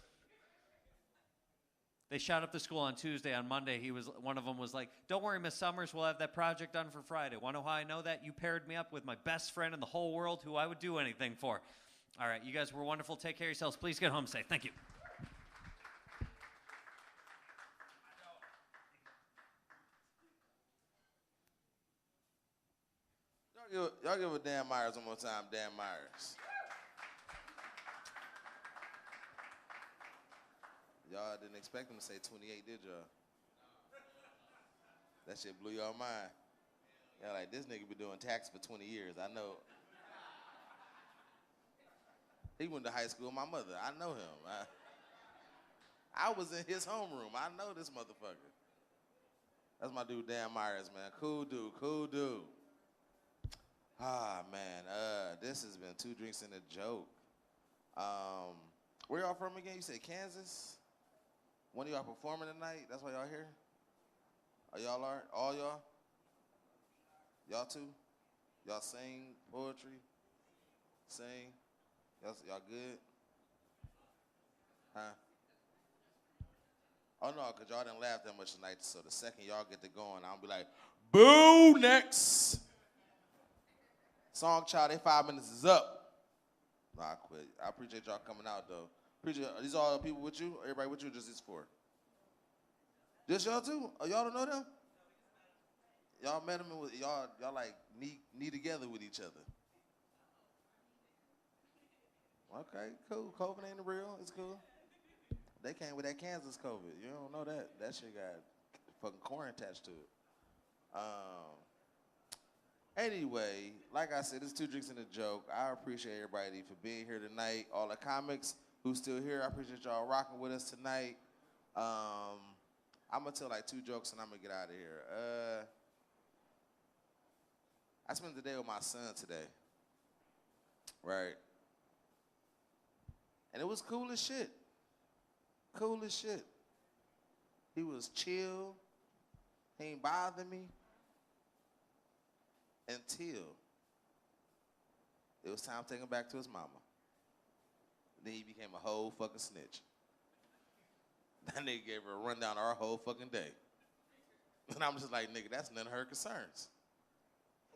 They shot up the school on Tuesday. On Monday, one of them was like, "Don't worry, Miss Summers, we'll have that project done for Friday." Want to know how I know that? You paired me up with my best friend in the whole world who I would do anything for. All right, you guys were wonderful. Take care of yourselves. Please get home safe. Thank you. Y'all give a Dan Myers one more time, Dan Myers. Y'all didn't expect him to say 28, did y'all? That shit blew y'all mind. Y'all like, this nigga been doing tax for 20 years. I know. He went to high school with my mother. I know him. I was in his homeroom. I know this motherfucker. That's my dude, Dan Myers, man. Cool dude, cool dude. Ah, man, this has been 2 Drinks and a Joke. Where y'all from again? You said Kansas? One of y'all performing tonight? That's why y'all here? Oh, y'all are? All y'all? Y'all too? Y'all sing poetry? Sing? Y'all good? Huh? Oh, no, because y'all didn't laugh that much tonight, so the second y'all get to going, I'll be like, boo, next. Song Child, they 5 minutes is up. No, I quit. I appreciate y'all coming out, though. Are these all the people with you? Everybody with you, or just these 4? Just y'all too? Oh, y'all don't know them? Y'all met them and y'all like knee together with each other. Okay, cool. COVID ain't real. It's cool. They came with that Kansas COVID. You don't know that. That shit got fucking corn attached to it. Anyway, like I said, it's 2 Drinks and a Joke. I appreciate everybody for being here tonight. All the comics who's still here, I appreciate y'all rocking with us tonight. I'm going to tell like 2 jokes and I'm going to get out of here. I spent the day with my son today, right? And it was cool as shit. Cool as shit. He was chill. He ain't bother me. Until it was time to take him back to his mama. Then he became a whole fucking snitch. That nigga gave her a rundown our whole fucking day. And I'm just like, nigga, that's none of her concerns.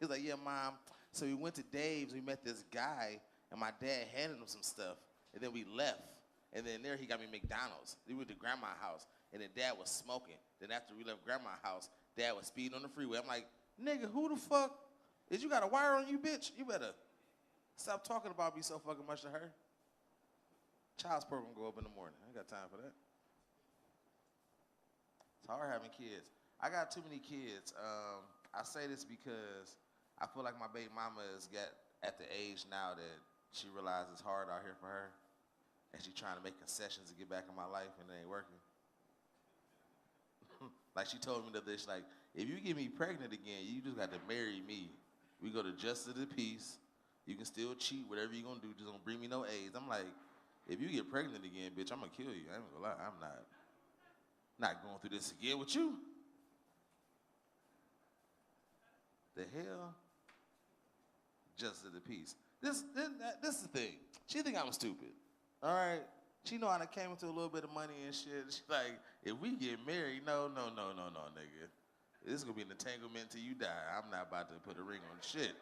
He's like, yeah, Mom. So we went to Dave's, we met this guy, and my dad handed him some stuff, and then we left. And then there he got me McDonald's. We went to Grandma's house, and then Dad was smoking. Then after we left Grandma's house, Dad was speeding on the freeway. I'm like, nigga, who the fuck? Is you got a wire on you, bitch? You better stop talking about me so fucking much to her. Child support gonna go up in the morning. I ain't got time for that. It's hard having kids. I got too many kids. I say this because I feel like my baby mama is at the age now that she realizes it's hard out here for her. And she trying to make concessions to get back in my life and it ain't working. Like she told me the other day, she's like, if you get me pregnant again, you just got to marry me. We go to justice of the peace. You can still cheat, whatever you gonna do, just don't bring me no AIDS. I'm like, if you get pregnant again, bitch, I'm gonna kill you. I ain't gonna lie, I'm not going through this again with you. The hell? Just of the peace. This is the thing. She think I'm stupid. All right? She know I done came into a little bit of money and shit. She like, if we get married, no, nigga. This is gonna be an entanglement till you die. I'm not about to put a ring on shit.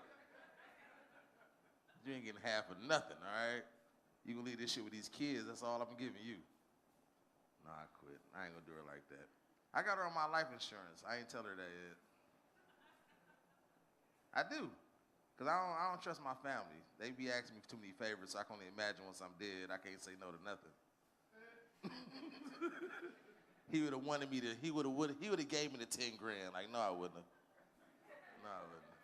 You ain't getting half of nothing, all right? You gonna leave this shit with these kids, that's all I'm giving you. No, I quit. I ain't gonna do her like that. I got her on my life insurance. I ain't tell her that yet. I do. Because I don't trust my family. They be asking me for too many favors, so I can only imagine once I'm dead, I can't say no to nothing. He would have wanted me to, he would have gave me the 10 grand. Like, no, I wouldn't have. No, I wouldn't have.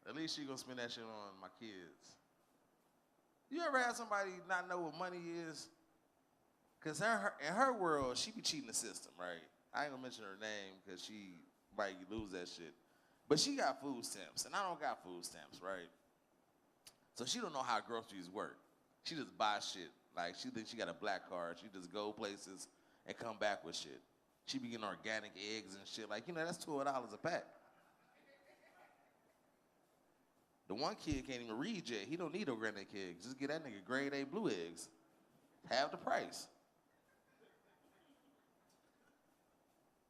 At least she gonna spend that shit on my kids. You ever had somebody not know what money is? Because in her world, she be cheating the system, right? I ain't gonna mention her name because she might lose that shit. But she got food stamps, and I don't got food stamps, right? So she don't know how groceries work. She just buy shit. Like, she thinks she got a black card. She just go places and come back with shit. She be getting organic eggs and shit. Like, that's $12 a pack. The one kid can't even read yet. He don't need organic eggs. Just get that nigga grade A blue eggs. Half the price.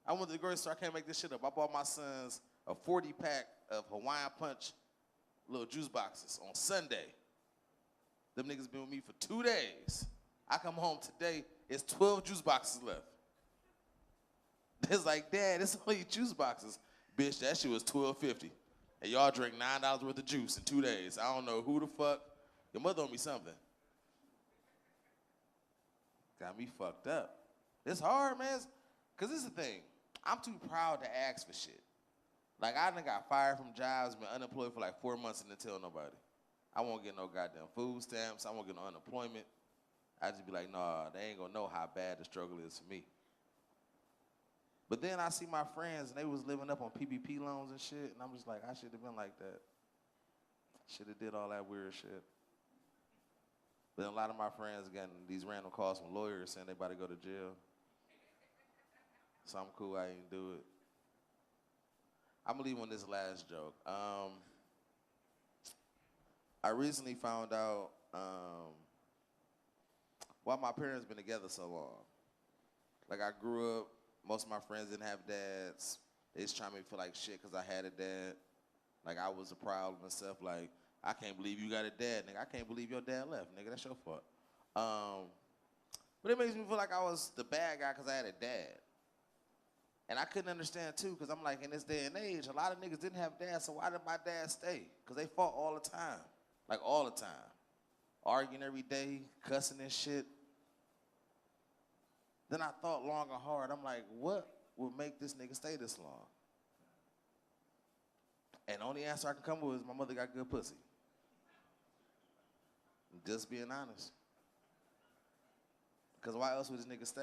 I went to the grocery store. I can't make this shit up. I bought my sons a 40-pack of Hawaiian Punch little juice boxes on Sunday. Them niggas been with me for 2 days. I come home today, it's 12 juice boxes left. It's like, Dad, it's only juice boxes. Bitch, that shit was $12.50. And y'all drink $9 worth of juice in 2 days. I don't know who the fuck. Your mother owe me something. Got me fucked up. It's hard, man. Because this is the thing. I'm too proud to ask for shit. Like, I done got fired from jobs, been unemployed for like 4 months and didn't tell nobody. I won't get no goddamn food stamps. I won't get no unemployment. I just be like, nah, they ain't gonna know how bad the struggle is for me. But then I see my friends, and they was living up on PPP loans and shit, and I'm just like, I should have been like that. Should have did all that weird shit. But then a lot of my friends getting these random calls from lawyers saying they about to go to jail. So I'm cool, I ain't do it. I'm gonna leave on this last joke. I recently found out why my parents been together so long. Like, I grew up, most of my friends didn't have dads. They just trying to make me feel like shit because I had a dad. Like, I was a problem and stuff. Like, I can't believe you got a dad, nigga. I can't believe your dad left, nigga. That's your fault. But it makes me feel like I was the bad guy because I had a dad. And I couldn't understand, too, because I'm like, in this day and age, a lot of niggas didn't have dads, so why did my dad stay? Because they fought all the time. Like, all the time. Arguing every day, cussing and shit. Then I thought long and hard. I'm like, what would make this nigga stay this long? And the only answer I can come with is my mother got good pussy. Just being honest. Because why else would this nigga stay?